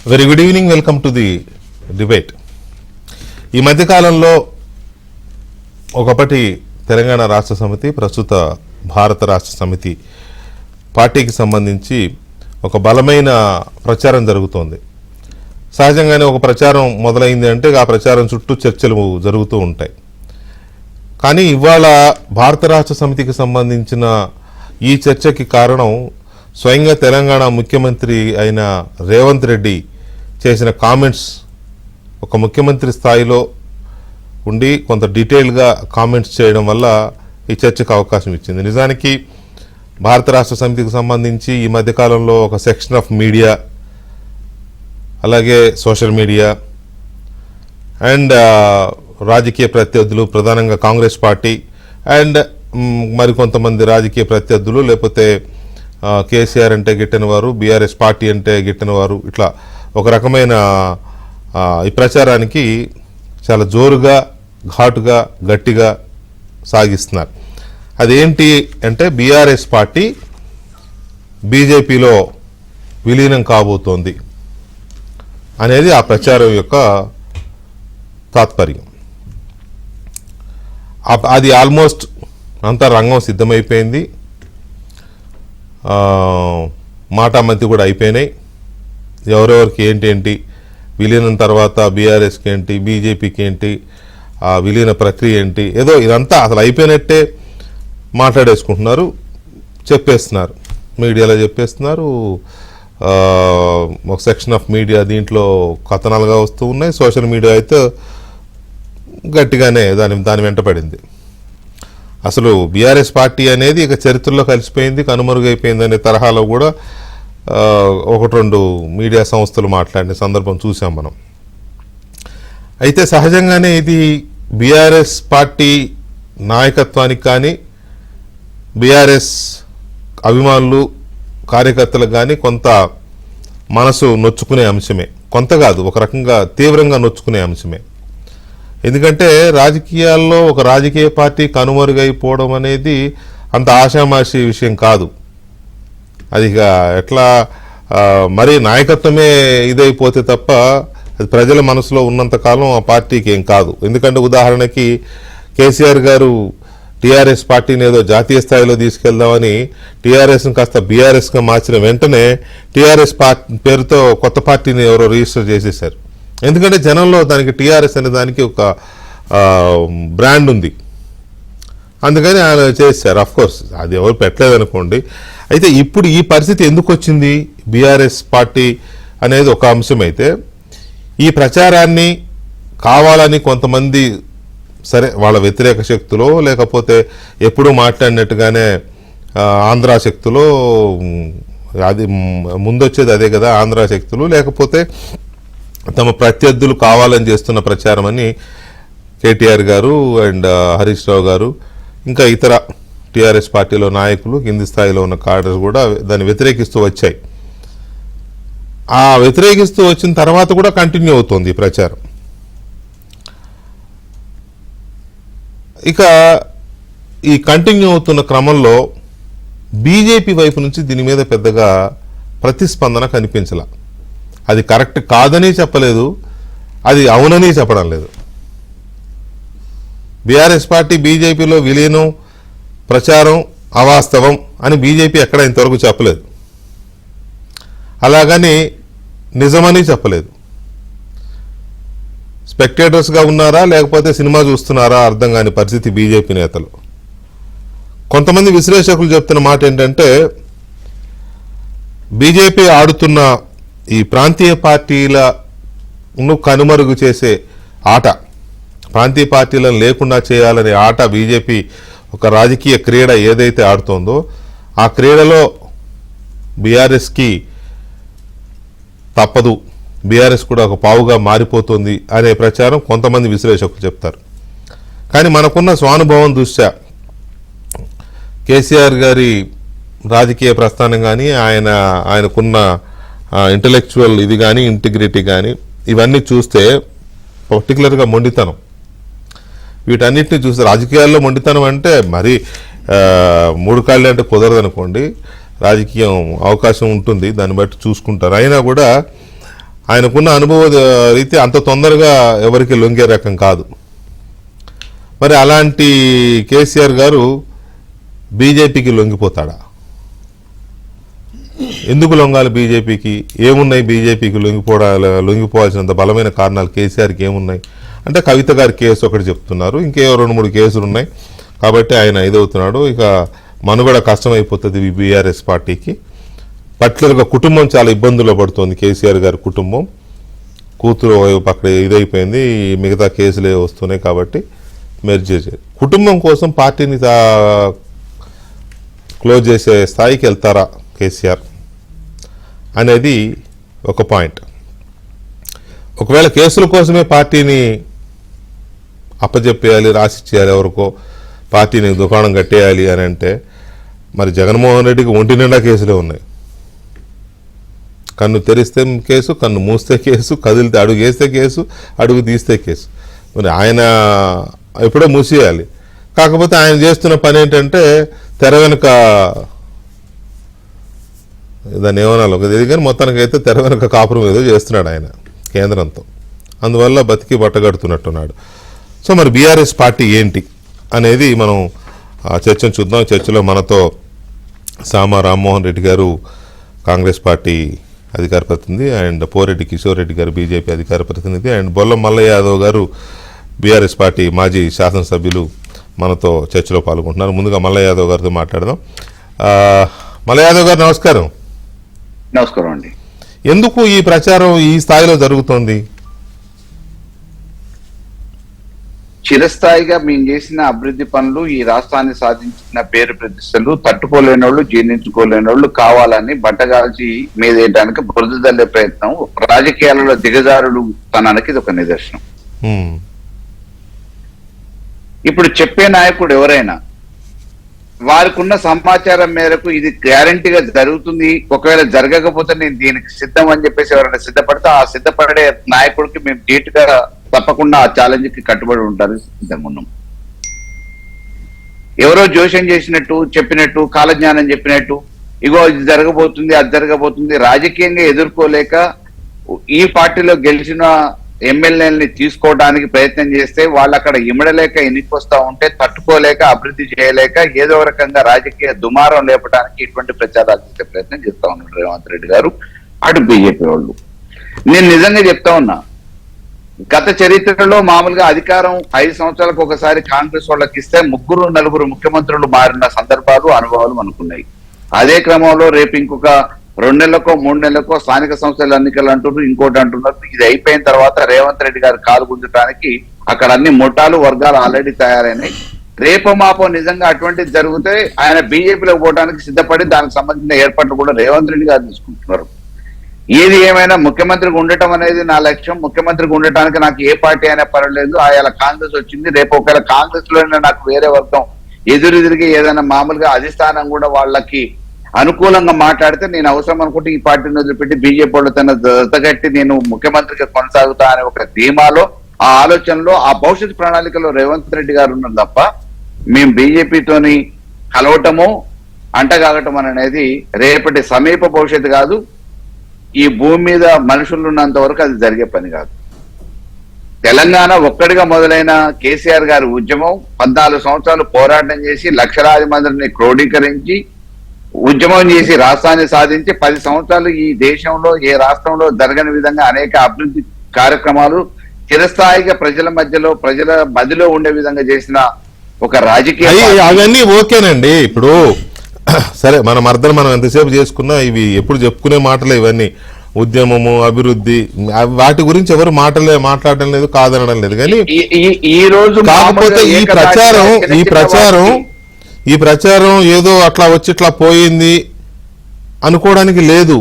Very good evening, welcome to the debate. ఈ మధ్యకాలంలో ఒకప్పటి తెలంగాణ రాష్ట్ర సమితి, ప్రస్తుత భారత రాష్ట్ర సమితి పార్టీకి సంబంధించి ఒక బలమైన ప్రచారం జరుగుతోంది. సహజంగానే ఒక ప్రచారం మొదలైంది అంటే ఆ ప్రచారం చుట్టూ చర్చలు జరుగుతూ ఉంటాయి. కానీ ఇవాళ భారత రాష్ట్ర సమితికి సంబంధించిన ఈ చర్చకి కారణం స్వయంగా తెలంగాణ ముఖ్యమంత్రి అయిన రేవంత్ రెడ్డి చేసిన కామెంట్స్. ఒక ముఖ్యమంత్రి స్థాయిలో ఉండి కొంత డీటెయిల్గా కామెంట్స్ చేయడం వల్ల ఈ చర్చకు అవకాశం ఇచ్చింది. నిజానికి భారత రాష్ట్ర సమితికి సంబంధించి ఈ మధ్యకాలంలో ఒక సెక్షన్ ఆఫ్ మీడియా, అలాగే సోషల్ మీడియా అండ్ రాజకీయ ప్రత్యర్థులు, ప్రధానంగా కాంగ్రెస్ పార్టీ అండ్ మరికొంతమంది రాజకీయ ప్రత్యర్థులు, లేకపోతే కేసీఆర్ అంటే గిట్టని వారు, బీఆర్ఎస్ పార్టీ అంటే గిట్టని వారు, ఇట్లా ఒక రకమైన ఈ ప్రచారానికి చాలా జోరుగా, ఘాటుగా, గట్టిగా సాగిస్తున్నారు. అదేంటి అంటే బీఆర్ఎస్ పార్టీ బీజేపీలో విలీనం కాబోతోంది అనేది ఆ ప్రచారం యొక్క తాత్పర్యం. అది ఆల్మోస్ట్ అంతా రంగం సిద్ధమైపోయింది, మాటామంతి కూడా అయిపోయినాయి. ఎవరెవరికి ఏంటి, విలీనం తర్వాత బీఆర్ఎస్కి ఏంటి, బీజేపీకి ఏంటి, ఆ విలీన ప్రక్రియ ఏంటి, ఏదో ఇదంతా అసలు అయిపోయినట్టే మాట్లాడేసుకుంటున్నారు, చెప్పేస్తున్నారు, మీడియాలో చెప్పేస్తున్నారు. ఒక సెక్షన్ ఆఫ్ మీడియా దీంట్లో కథనాలుగా వస్తూ ఉన్నాయి, సోషల్ మీడియా అయితే గట్టిగానే దాని వెంట పడింది. అసలు బీఆర్ఎస్ పార్టీ అనేది ఇక చరిత్రలో కలిసిపోయింది, కనుమరుగైపోయింది అనే తరహాలో కూడా ఒకటి రెండు మీడియా సంస్థలు మాట్లాడిన సందర్భం చూసాం మనం. అయితే సహజంగానే ఇది బీఆర్ఎస్ పార్టీ నాయకత్వానికి కానీ, బీఆర్ఎస్ అభిమానులు, కార్యకర్తలకు కానీ కొంత మనసు నొచ్చుకునే అంశమే. కొంత కాదు, ఒక రకంగా తీవ్రంగా నొచ్చుకునే అంశమే. ఎందుకంటే రాజకీయాల్లో ఒక రాజకీయ పార్టీ కనుమరుగైపోవడం అనేది అంత ఆషామాషి విషయం కాదు. అది ఎట్లా మరీ నాయకత్వమే ఇదైపోతే తప్ప అది ప్రజల మనసులో ఉన్నంతకాలం ఆ పార్టీకి ఏం కాదు. ఎందుకంటే ఉదాహరణకి కేసీఆర్ గారు టీఆర్ఎస్ పార్టీని ఏదో జాతీయ స్థాయిలో తీసుకెళ్దామని టీఆర్ఎస్ని కాస్త బీఆర్ఎస్గా మార్చిన వెంటనే టీఆర్ఎస్ పార్టీ పేరుతో కొత్త పార్టీని ఎవరో రిజిస్టర్ చేసేశారు. ఎందుకంటే జనంలో దానికి టీఆర్ఎస్ అనే దానికి ఒక బ్రాండ్ ఉంది, అందుకని ఆయన చేశారు. అఫ్కోర్స్ అది ఎవరు పెట్టలేదనుకోండి. అయితే ఇప్పుడు ఈ పరిస్థితి ఎందుకు వచ్చింది, బీఆర్ఎస్ పార్టీ అనేది ఒక అంశం అయితే, ఈ ప్రచారాన్ని కావాలని కొంతమంది, సరే వాళ్ళ వ్యతిరేక శక్తులో, లేకపోతే ఎప్పుడూ మాట్లాడినట్టుగానే ఆంధ్రా శక్తులో, అది ముందొచ్చేది అదే కదా, ఆంధ్రా శక్తులు, లేకపోతే తమ ప్రత్యర్థులు కావాలని చేస్తున్న ప్రచారం అని కేటీఆర్ గారు అండ్ హరీష్ రావు గారు, ఇంకా ఇతర టీఆర్ఎస్ పార్టీలో నాయకులు, కింది స్థాయిలో ఉన్న కాడర్స్ కూడా దాన్ని వ్యతిరేకిస్తూ వచ్చాయి. ఆ వ్యతిరేకిస్తూ వచ్చిన తర్వాత కూడా కంటిన్యూ అవుతోంది ఈ ప్రచారం. ఇక ఈ కంటిన్యూ అవుతున్న క్రమంలో బీజేపీ వైపు నుంచి దీని మీద పెద్దగా ప్రతిస్పందన కనిపించలా. అది కరెక్ట్ కాదని చెప్పలేదు, అది అవునని చెప్పడం లేదు. బీఆర్ఎస్ పార్టీ బీజేపీలో విలీనం ప్రచారం అవాస్తవం అని బీజేపీ ఎక్కడ ఇంతవరకు చెప్పలేదు, అలాగని నిజమని చెప్పలేదు. స్పెక్టేటర్స్గా ఉన్నారా లేకపోతే సినిమా చూస్తున్నారా అర్థం కాని పరిస్థితి బీజేపీ నేతలు. కొంతమంది విశ్లేషకులు చెప్తున్న మాట ఏంటంటే, బీజేపీ ఆడుతున్న ఈ ప్రాంతీయ పార్టీలను కనుమరుగు చేసే ఆట, ప్రాంతీయ పార్టీలను లేకుండా చేయాలనే ఆట, బీజేపీ ఒక రాజకీయ క్రీడ ఏదైతే ఆడుతోందో ఆ క్రీడలో బీఆర్ఎస్కి తప్పదు, బీఆర్ఎస్ కూడా ఒక పావుగా మారిపోతుంది అనే ప్రచారం కొంతమంది విశ్లేషకులు చెప్తారు. కానీ మనకున్న స్వానుభవం దృష్ట్యా కేసీఆర్ గారి రాజకీయ ప్రస్థానం కానీ, ఆయనకున్న ఇంటలెక్చువల్ ఇది కానీ, ఇంటిగ్రిటీ కానీ, ఇవన్నీ చూస్తే పర్టికులర్గా మొండితనం, వీటన్నిటిని చూస్తే రాజకీయాల్లో మొండితనం అంటే మరి మూడు కాళ్ళు అంటే కుదరదు అనుకోండి, రాజకీయం అవకాశం ఉంటుంది, దాన్ని బట్టి చూసుకుంటారు. అయినా కూడా ఆయనకున్న అనుభవ రీతి అంత తొందరగా ఎవరికి లొంగే రకం కాదు. మరి అలాంటి కేసీఆర్ గారు బీజేపీకి లొంగిపోతాడా? ఎందుకు లొంగాలి బీజేపీకి? ఏమున్నాయి బీజేపీకి లొంగిపోవాల్సినంత బలమైన కారణాలు కేసీఆర్కి ఏమున్నాయి అంటే, కవిత గారి కేసు ఒకటి చెప్తున్నారు, ఇంకేవో 2-3 కేసులు ఉన్నాయి కాబట్టి ఆయన ఇదవుతున్నాడు. ఇక మనుగడ కష్టమైపోతుంది బీఆర్ఎస్ పార్టీకి. పర్టికులర్గా కుటుంబం చాలా ఇబ్బందుల్లో పడుతోంది. కేసీఆర్ గారి కుటుంబం, కూతురు అక్కడ ఇదైపోయింది, మిగతా కేసులే వస్తున్నాయి కాబట్టి మెర్జ్ చేసేది. కుటుంబం కోసం పార్టీని క్లోజ్ చేసే స్థాయికి వెళ్తారా కేసీఆర్ అనేది ఒక పాయింట్. ఒకవేళ కేసుల కోసమే పార్టీని అప్పచెప్పేయాలి, రాసిచ్చేయాలి, ఎవరికో పార్టీని దుకాణం కట్టేయాలి అని అంటే, మరి జగన్మోహన్ రెడ్డికి ఒంటి నిండా కేసులే ఉన్నాయి. కన్ను తెరిస్తే కేసు, కన్ను మూస్తే కేసు, కదిలితే అడుగు వేస్తే కేసు, అడుగు తీస్తే కేసు. మరి ఆయన ఎప్పుడో మూసేయాలి. కాకపోతే ఆయన చేస్తున్న పని ఏంటంటే, తెర వెనుక దాన్ని ఏమనాలో తెలియదు కానీ మొత్తానికి అయితే తెర వెనుక కాపురం ఏదో చేస్తున్నాడు ఆయన కేంద్రంతో. అందువల్ల బతికి బట్టగడుతున్నట్టున్నాడు. సో మరి బీఆర్ఎస్ పార్టీ ఏంటి అనేది మనం చర్చను చూద్దాం. చర్చలో మనతో సామా రామ్మోహన్ రెడ్డి గారు కాంగ్రెస్ పార్టీ అధికార ప్రతినిధి, అండ్ పోరెడ్డి కిషోర్ రెడ్డి గారు బీజేపీ అధికార ప్రతినిధి, అండ్ బొల్లం మల్లయ్య యాదవ్ గారు బీఆర్ఎస్ పార్టీ మాజీ శాసనసభ్యులు మనతో చర్చలో పాల్గొంటున్నారు. ముందుగా మల్లయ్య యాదవ్ గారితో మాట్లాడదాం. మల్లయ్య యాదవ్ గారు నమస్కారం. నమస్కారం అండి. ఎందుకు ఈ ప్రచారం ఈ స్థాయిలో జరుగుతోంది? చిరస్థాయిగా మేము చేసిన అభివృద్ధి పనులు, ఈ రాష్ట్రాన్ని సాధించిన పేరు ప్రతిష్టలు తట్టుకోలేని వాళ్ళు, జీర్ణించుకోలేని వాళ్ళు కావాలని బట్టగాల్చి మీదేయడానికి బురద తల్లే ప్రయత్నం, రాజకీయాలలో దిగజారుడు తనానికి ఇది ఒక నిదర్శనం. ఇప్పుడు చెప్పే నాయకుడు ఎవరైనా వారికి ఉన్న సమాచారం మేరకు ఇది గ్యారంటీగా జరుగుతుంది, ఒకవేళ జరగకపోతే నేను దీనికి సిద్ధం అని చెప్పేసి ఎవరైనా సిద్ధపడితే ఆ సిద్ధపడే నాయకుడికి మేము ధీటుగా తప్పకుండా ఆ ఛాలెంజ్ కి కట్టుబడి ఉంటారు సిద్ధంగా ఉన్నాం. ఎవరో జోషం చేసినట్టు చెప్పినట్టు, కాలజ్ఞానం చెప్పినట్టు, ఇగో ఇది జరగబోతుంది అది జరగబోతుంది, రాజకీయంగా ఎదుర్కోలేక ఈ పార్టీలో గెలిచిన ఎమ్మెల్యేలని తీసుకోవడానికి ప్రయత్నం చేస్తే వాళ్ళు అక్కడ ఇమడలేక ఎన్నికొస్తా ఉంటే తట్టుకోలేక, అభివృద్ధి చేయలేక ఏదో రకంగా రాజకీయ దుమారం లేపడానికి ఇటువంటి ప్రచారాలు చేసే ప్రయత్నం చేస్తా ఉన్నాడు రేవంత్ రెడ్డి గారు, అటు బీజేపీ వాళ్ళు. నేను నిజంగా చెప్తా ఉన్నా, గత చరిత్రలో మామూలుగా అధికారం 5 సంవత్సరాలకు ఒకసారి కాంగ్రెస్ వాళ్ళకి ఇస్తే 3-4 ముఖ్యమంత్రులు మారిన సందర్భాలు, అనుభవాలు మనకున్నాయి. అదే క్రమంలో రేపు ఇంకొక 2 నెలలకో 3 నెలలకో స్థానిక సంస్థల ఎన్నికలు అంటున్నారు, ఇంకోటి అంటున్నారు. ఇది అయిపోయిన తర్వాత రేవంత్ రెడ్డి గారు కాలు గుంజడానికి అక్కడ అన్ని ముఠాలు, వర్గాలు ఆల్రెడీ తయారైనాయి. రేపో మాపో నిజంగా అటువంటిది జరిగితే ఆయన బీజేపీలోకి పోవడానికి సిద్ధపడి దానికి సంబంధించిన ఏర్పాట్లు కూడా రేవంత్ రెడ్డి గారు తీసుకుంటున్నారు. ఏది ఏమైనా ముఖ్యమంత్రికి ఉండటం అనేది నా లక్ష్యం. ముఖ్యమంత్రికి ఉండటానికి నాకు ఏ పార్టీ అయినా పర్వాలేదు. ఆయన కాంగ్రెస్ వచ్చింది, రేపు ఒకవేళ కాంగ్రెస్ లోనే నాకు వేరే వర్గం ఎదురెదిరిగి ఏదైనా మామూలుగా అధిష్టానం కూడా వాళ్ళకి అనుకూలంగా మాట్లాడితే నేను అవసరం అనుకుంటే ఈ పార్టీని వదిలిపెట్టి బీజేపీ వాళ్ళు తన దత్తగట్టి నేను ముఖ్యమంత్రిగా కొనసాగుతా అనే ఒక ధీమాలో, ఆ ఆలోచనలో, ఆ భవిష్యత్ ప్రణాళికలో రేవంత్ రెడ్డి గారు ఉన్నారు తప్ప మేము బీజేపీతోని కలవటము, అంటగాగటం అనేది రేపటి సమీప భవిష్యత్తు కాదు. ఈ భూమి మీద మనుషులు ఉన్నంత వరకు అది జరిగే పని కాదు. తెలంగాణ ఒక్కడిగా మొదలైన కేసీఆర్ గారి ఉద్యమం 14 సంవత్సరాలు పోరాటం చేసి లక్షలాది మందిని క్రోడీకరించి ఉద్యమం చేసి రాష్ట్రాన్ని సాధించి 10 సంవత్సరాలు ఈ దేశంలో ఏ రాష్ట్రంలో జరగని విధంగా అనేక అభివృద్ధి కార్యక్రమాలు చిరస్థాయిగా ప్రజల మధ్యలో, ప్రజల మధ్యలో ఉండే విధంగా చేసిన ఒక రాజకీయ. అవన్నీ ఓకేనండి. ఇప్పుడు సరే, మనం ఎంతసేపు చేసుకున్నా ఇవి ఎప్పుడు చెప్పుకునే మాటలే ఇవన్నీ. ఉద్యమము, అభివృద్ధి, వాటి గురించి ఎవరు మాట్లాడడం లేదు, కాదనడం లేదు. కానీ ఈ రోజు కాకపోతే ఈ ప్రచారం ఏదో అట్లా వచ్చి ఇట్లా పోయింది అనుకోవడానికి లేదు.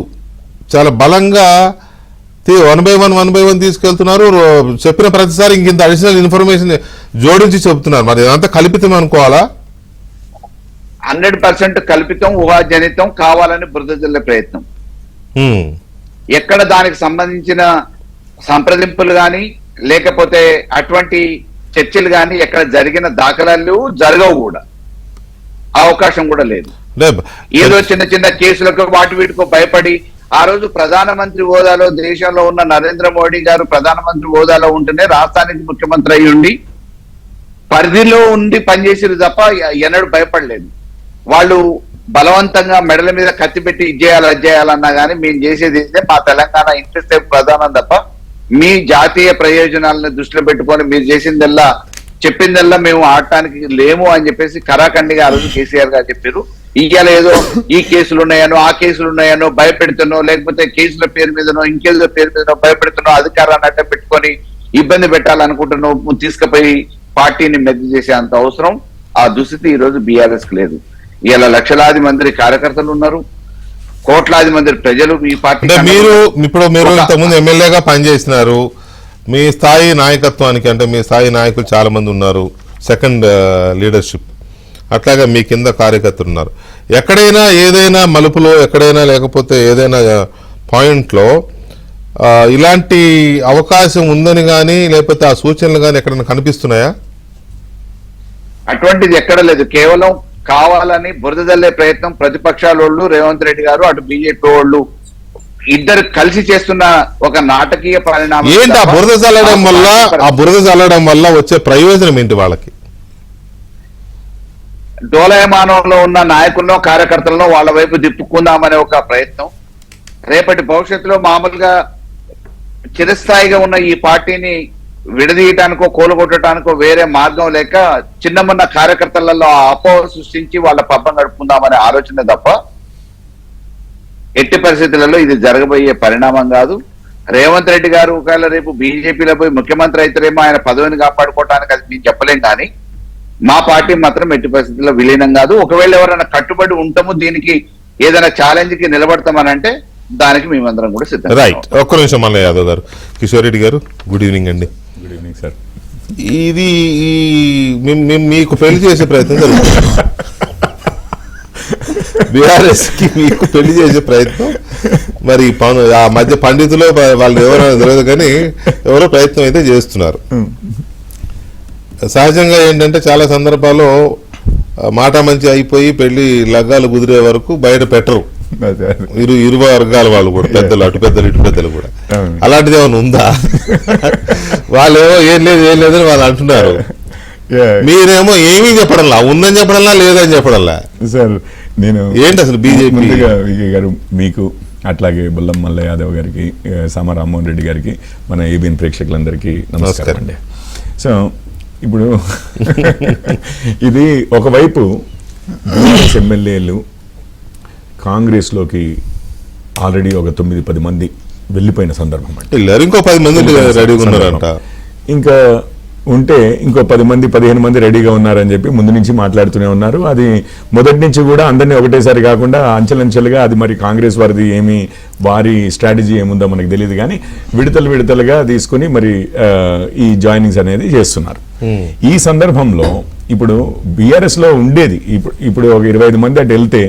చాలా బలంగా 1 by 1 తీసుకెళ్తున్నారు. చెప్పిన ప్రతిసారి ఇంకింత అడిషనల్ ఇన్ఫర్మేషన్ జోడించి చెబుతున్నారు. మరి ఇదంతా కల్పితం అనుకోవాలా? 100% కల్పితం, ఊహాజనితం, కావాలని బురద జల్లే ప్రయత్నం. ఎక్కడ దానికి సంబంధించిన సంప్రదింపులు గాని లేకపోతే అటువంటి చర్చలు గాని ఎక్కడ జరిగిన దాఖలాలు జరగవు, కూడా అవకాశం కూడా లేదు. ఏదో చిన్న చిన్న కేసులకు వాటి వీటికో భయపడి ఆ రోజు ప్రధానమంత్రి హోదాలో దేశంలో ఉన్న నరేంద్ర మోడీ గారు ప్రధానమంత్రి హోదాలో ఉంటేనే రాష్ట్రానికి ముఖ్యమంత్రి అయి ఉండి పరిధిలో ఉండి పనిచేసేది తప్ప ఎన్నడూ భయపడలేదు. వాళ్ళు బలవంతంగా మెడల మీద కత్తి పెట్టి ఇది చేయాలి అది చేయాలన్నా కానీ మేము చేసేది ఇదే, మా తెలంగాణ ఇంట్రెస్ట్ ప్రధానం తప్ప మీ జాతీయ ప్రయోజనాలను దృష్టిలో పెట్టుకొని మీరు చేసిందల్లా చెప్పిందల్లా మేము ఆడటానికి లేము అని చెప్పేసి కరాఖండిగా ఆ రోజు కేసీఆర్ గారు చెప్పారు. ఇవాళ ఏదో ఈ కేసులు ఉన్నాయనో ఆ కేసులు ఉన్నాయనో భయపెడుతున్నో, లేకపోతే కేసుల పేరు మీదనో ఇంకేదో పేరు మీదనో భయపెడుతున్నో, అధికారాన్ని అడ్డం పెట్టుకొని ఇబ్బంది పెట్టాలనుకుంటున్నావు, తీసుకుపోయి పార్టీని మెద్దు చేసే అంత అవసరం ఆ దుస్థితి ఈ రోజు బీఆర్ఎస్ కి లేదు. ఇలా లక్షలాది మంది కార్యకర్తలు ఉన్నారు, కోట్లాది మంది ప్రజలు ఈ పార్టీ. మీరు ఇంతకుముందు ఎమ్మెల్యేగా పనిచేసినారు, మీ స్థాయి నాయకత్వానికి అంటే మీ స్థాయి నాయకులు చాలా మంది ఉన్నారు, సెకండ్ లీడర్షిప్, అట్లాగే మీ కింద కార్యకర్తలు ఉన్నారు. ఎక్కడైనా ఏదైనా మలుపులో ఎక్కడైనా లేకపోతే ఏదైనా పాయింట్లో ఇలాంటి అవకాశం ఉందని కానీ లేకపోతే ఆ సూచనలు కానీ ఎక్కడైనా కనిపిస్తున్నాయా? అటువంటిది ఎక్కడ లేదు. కేవలం కావాలని బురద జల్లే ప్రయత్నం ప్రతిపక్షాల వాళ్ళు, రేవంత్ రెడ్డి గారు, అటు బీజేపీ వాళ్ళు ఇద్దరు కలిసి చేస్తున్న ఒక నాటకీయ పరిణామం. ఏంటి ఆ బురద చల్లడం వల్ల వచ్చే ప్రయోజనం ఏంటి వాళ్ళకి? డోలయమానంలో ఉన్న నాయకులను కార్యకర్తలను వాళ్ళ వైపు తిప్పుకుందామనే ఒక ప్రయత్నం. రేపటి భవిష్యత్తులో మామూలుగా చిరస్థాయిగా ఉన్న ఈ పార్టీని విడదీయటానికో కూలగొట్టడానికో వేరే మార్గం లేక చిన్నమన్న కార్యకర్తలలో అపోహ సృష్టించి వాళ్ళ పబ్బం గడుపుకుందామనే ఆలోచన తప్ప ఎట్టి పరిస్థితులలో ఇది జరగబోయే పరిణామం కాదు. రేవంత్ రెడ్డి గారు ఒకవేళ రేపు బీజేపీలో పోయి ముఖ్యమంత్రి అయితేనేమో ఆయన పదవిని కాపాడుకోవడానికి అది మేము చెప్పలేం, కానీ మా పార్టీ మాత్రం ఎట్టి పరిస్థితుల్లో విలీనం కాదు. ఒకవేళ ఎవరైనా కట్టుబడి ఉంటాము, దీనికి ఏదైనా ఛాలెంజ్ కి నిలబడతామని అంటే దానికి మేమందరం కూడా సిద్ధం. రైట్. ఒక్క నిమిషం మల్ల యాదవ్ గారు. కిషోర్ రెడ్డి గారు, గుడ్ ఈవినింగ్ అండి. Good evening sir. ఇది మీకు పెళ్లి చేసే ప్రయత్నం జరుగుతుంది. బీఆర్ఎస్ కి మీకు పెళ్లి చేసే ప్రయత్నం మరి ఆ మధ్య పండితులు వాళ్ళు ఎవరో తెలియదు కానీ ఎవరో ప్రయత్నం అయితే చేస్తున్నారు. సహజంగా ఏంటంటే చాలా సందర్భాల్లో మాట మంచి అయిపోయి పెళ్లి లగ్గాలు కుదిరే వరకు బయట పెట్టరు ఇరు వర్గాల వాళ్ళు కూడా, పెద్దలు అటు పెద్దలు ఇటు పెద్దలు కూడా. అలాంటిది ఏమైనా ఉందా? వాళ్ళేమో ఏం లేదని వాళ్ళు అంటున్నారు, మీరేమో ఏమీ చెప్పడంలా, ఉందని చెప్పడంలా లేదని చెప్పడంలా. సార్ నేను ఏంటి అసలు బీజేపీ గారు మీకు అట్లాగే బొల్లం మల్ల యాదవ్ గారికి, సామ రామ్మోహన్ రెడ్డి గారికి, మన ఏబిఎన్ ప్రేక్షకులందరికీ నమస్కారం అండి. సో ఇప్పుడు ఇది ఒకవైపు ఎమ్మెల్యేలు కాంగ్రెస్లోకి ఆల్రెడీ ఒక 9-10 మంది వెళ్ళిపోయిన సందర్భం అంటే ఇంకో 10 మంది రెడీగా ఉన్నారంట, ఇంకా ఉంటే ఇంకో 10 మంది 15 మంది రెడీగా ఉన్నారని చెప్పి ముందు నుంచి మాట్లాడుతూనే ఉన్నారు. అది మొదటి నుంచి కూడా అందరినీ ఒకటేసారి కాకుండా అంచెలంచెలుగా, అది మరి కాంగ్రెస్ వారిది వారి స్ట్రాటజీ ఏముందో మనకు తెలియదు కానీ విడతలుగా తీసుకుని మరి ఈ జాయినింగ్స్ అనేది చేస్తున్నారు. ఈ సందర్భంలో ఇప్పుడు బీఆర్ఎస్ లో ఉండేది ఇప్పుడు ఒక 25 మంది అటు వెళ్తే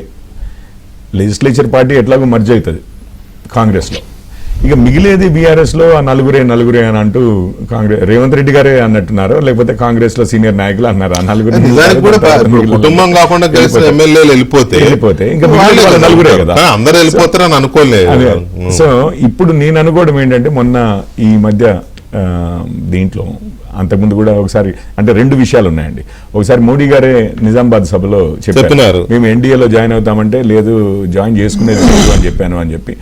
లెజిస్లేచర్ పార్టీ ఎట్లాగో మర్జ్ అవుతుంది కాంగ్రెస్ లో, ఇక మిగిలేది బీఆర్ఎస్ లో ఆ నలుగురే అని అంటూ కాంగ్రెస్ రేవంత్ రెడ్డి గారే అన్నట్టున్నారు, లేకపోతే కాంగ్రెస్ లో సీనియర్ నాయకులు అన్నారు ఆ నలుగురు. కుటుంబం కాకుండా ఎమ్మెల్యేలు వెళ్ళిపోతే ఇంకా నలుగురే కదా, అందరూ వెళ్ళిపోతారని అనుకోలేదు. సో ఇప్పుడు నేను అనుకోవడం ఏంటంటే మొన్న ఈ మధ్య దీంట్లో అంతకుముందు కూడా ఒకసారి అంటే 2 విషయాలు ఉన్నాయండి. ఒకసారి మోడీ గారే నిజామాబాద్ సభలో చెప్పారు, మేము ఎన్డీఏలో జాయిన్ అవుతామంటే లేదు జాయిన్ చేసుకునేది లేదు అని చెప్పి,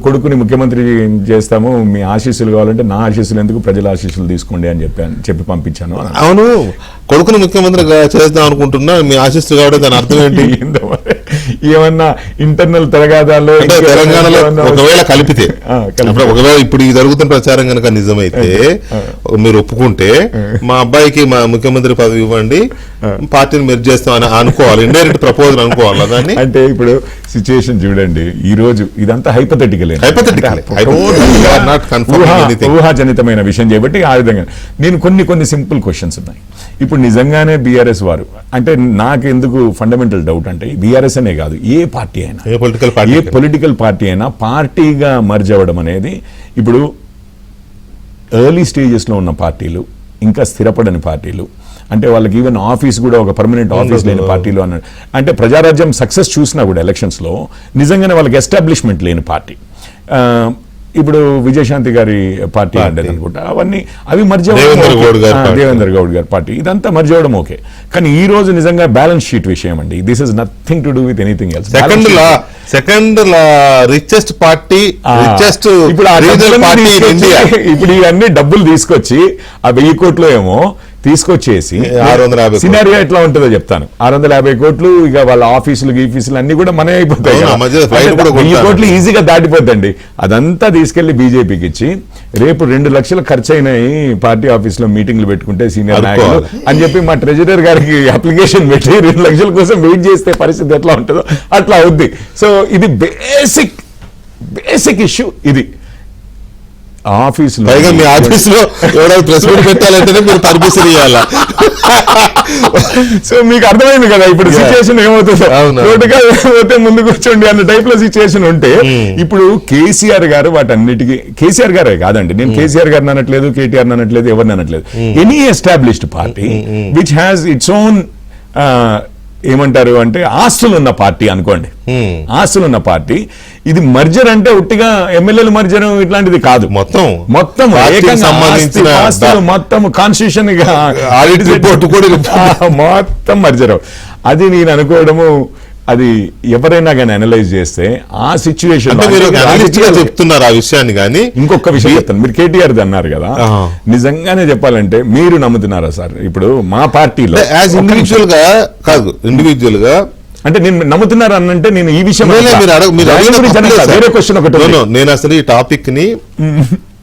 కొడుకుని ముఖ్యమంత్రి చేస్తాము, మీ ఆశీస్సులు కావాలంటే నా ఆశీస్సులు ఎందుకు, ప్రజల ఆశీస్సులు తీసుకోండి అని చెప్పి పంపించాను. అవును, కొడుకుని ముఖ్యమంత్రి చేద్దాం అనుకుంటున్నా, మీ ఆశీస్సులు కావడం దాని అర్థం ఏంటి? ఏమన్నా ఇంటర్నల్ తరగాదాల్లో తెలంగాణలో ఒకవేళ కలిపితే, ఒకవేళ ఇప్పుడు ఈ జరుగుతున్న ప్రచారం కనుక నిజమైతే మీరు ఒప్పుకుంటే మా అబ్బాయికి మా ముఖ్యమంత్రి పదవి ఇవ్వండి, పార్టీని మెర్జ్ చేస్తామని అనుకోవాలి, ఇండైరెక్ట్ ప్రపోజల్ అనుకోవాలి. దాన్ని అంటే ఇప్పుడు సిచ్యుయేషన్ చూడండి, ఈ రోజు ఇదంతా హైపోథెటికల్ ఊహాజనితమైన విషయం చేయబట్టి ఆ విధంగా నేను కొన్ని సింపుల్ క్వశ్చన్స్ ఉన్నాయి. ఇప్పుడు నిజంగానే బీఆర్ఎస్ వారు అంటే నాకు ఎందుకు ఫండమెంటల్ డౌట్ అంటే బీఆర్ఎస్ అనే కాదు, ఏ పార్టీ అయినా, ఏ పొలిటికల్ పార్టీ అయినా పార్టీగా మర్జ్ అవ్వడం అనేది ఇప్పుడు ఎర్లీ స్టేజెస్లో ఉన్న పార్టీలు, ఇంకా స్థిరపడని పార్టీలు, అంటే వాళ్ళకి ఈవెన్ ఆఫీస్ కూడా ఒక పర్మనెంట్ ఆఫీస్ లేని పార్టీలు అంటే ప్రజారాజ్యం సక్సెస్ చూసినా కూడా ఎలక్షన్స్లో నిజంగానే వాళ్ళకి ఎస్టాబ్లిష్మెంట్ లేని పార్టీ. ఇప్పుడు విజయశాంతి గారి పార్టీ ఉండేది అనుకుంటా, అవన్నీ అవి మర్జ్ దేవేంద్ర గౌడ్ గారి పార్టీ, ఇదంతా మర్జ్ అవ్వడం ఓకే. కానీ ఈ రోజు నిజంగా బ్యాలెన్స్ షీట్ విషయం అండి. This is nothing to do with anything else. Second richest party, richest ఇప్పుడు ఇవన్నీ డబ్బులు తీసుకొచ్చి ఆ 1000 కోట్లు ఏమో తీసుకొచ్చేసి 650 సినారియో ఎట్లా ఉంటుందో చెప్తాను. 650 కోట్లు ఇక వాళ్ళ ఆఫీసులు అన్ని కూడా మనే అయిపోతాయి. 1000 కోట్లు ఈజీగా దాటిపోద్దండి. అదంతా తీసుకెళ్లి బీజేపీకి ఇచ్చి రేపు 2 లక్షలు ఖర్చు అయినాయి పార్టీ ఆఫీస్ లో మీటింగ్లు పెట్టుకుంటే సీనియర్ నాయకులు అని చెప్పి మా ట్రెజరర్ గారికి అప్లికేషన్ పెట్టి 2 లక్షల కోసం వెయిట్ చేస్తే పరిస్థితి ఎట్లా ఉంటుందో అట్లా అవుద్ది. సో ఇది బేసిక్ ఇష్యూ. ఇది ఆఫీసులో మీ ఆఫీసులో ఎవరైనా ప్రెస్ మీట్ పెట్టాలంటేనే మీరు పర్మిషన్ ఇవ్వాలా? సో మీకు అర్థమైంది కదా ఇప్పుడు సిచ్యువేషన్ ఏమవుతుంది. రోడ్డుగా పోతే ముందు కూర్చోండి అన్న టైప్ లో సిచ్యువేషన్ ఉంటే ఇప్పుడు కేసీఆర్ గారు వాటన్నిటికీ, కేసీఆర్ గారే కాదండి, నేను కేసీఆర్ గారిని అనట్లేదు, కేటీఆర్ అనట్లేదు, ఎవరిని అనట్లేదు, any established party which has its own ఏమంటారు అంటే ఆస్తులున్న పార్టీ అనుకోండి, ఆస్తులున్న పార్టీ. ఇది మర్జర్ అంటే ఉట్టిగా ఎమ్మెల్యేలు మర్జర్ ఇట్లాంటిది కాదు, మొత్తం మొత్తం కాన్స్టిట్యూషన్ మొత్తం మర్జర్. అది నేను అనుకోవడము, అది ఎవరైనా కానీ అనలైజ్ చేస్తే ఆ సిచ్యువేషన్ చెప్తున్నారు ఆ విషయాన్ని. కానీ ఇంకొక విషయం చెప్తాను, మీరు కేటీఆర్ అన్నారు కదా, నిజంగానే చెప్పాలంటే మీరు నమ్ముతున్నారా సార్? ఇప్పుడు మా పార్టీలో ఇండివిజువల్ గా కాదు, ఇండివిజువల్ గా అంటే నేను నమ్ముతున్నారు అన్నంటే నేను ఈ విషయం వేరే క్వశ్చన్ ఒకటి, నేను అసలు ఈ టాపిక్ ని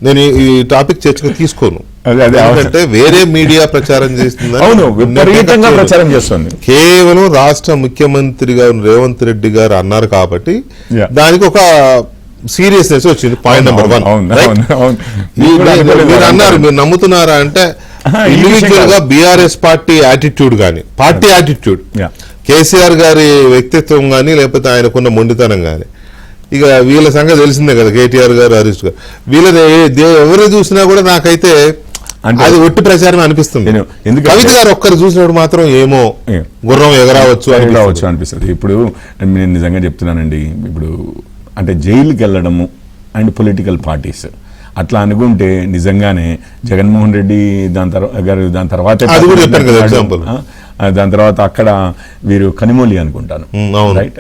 నేను ఈ టాపిక్ చర్చగా తీసుకోను. ఎందుకంటే వేరే మీడియా ప్రచారం చేస్తుంది, అవును విపరీతంగా ప్రచారం చేస్తుంది. కేవలం రాష్ట్ర ముఖ్యమంత్రి గారు రేవంత్ రెడ్డి గారు అన్నారు కాబట్టి దానికి ఒక సీరియస్నెస్ వచ్చింది. పాయింట్ నెంబర్ 1 మీరు అన్నారు, మీరు నమ్ముతున్నారా అంటే ఇండివిజువల్ గా బీఆర్ఎస్ పార్టీ యాటిట్యూడ్ గానీ, పార్టీ యాటిట్యూడ్, కేసీఆర్ గారి వ్యక్తిత్వం గానీ, లేకపోతే ఆయనకున్న మొండితనం గానీ, ఇక వీళ్ళ సంగతి తెలిసిందే కదా, కేటీఆర్ గారు, హరీష్ గారు, వీళ్ళని ఎవరు చూసినా కూడా నాకైతే అది ఒట్టి ప్రచారం అనిపిస్తుంది. కవిత గారు ఒక్కరు చూసినప్పుడు మాత్రం ఏమో గుర్రం ఎగరావచ్చు అనిపిస్తుంది. ఇప్పుడు నేను నిజంగా చెప్తున్నానండి, ఇప్పుడు అంటే జైలుకి వెళ్ళడము అండ్ పొలిటికల్ పార్టీస్ అట్లా అనుకుంటే నిజంగానే జగన్మోహన్ రెడ్డి దాని తర్వాత దాని తర్వాత అక్కడ వీరు కనిమొళి అనుకుంటాను, రైట్?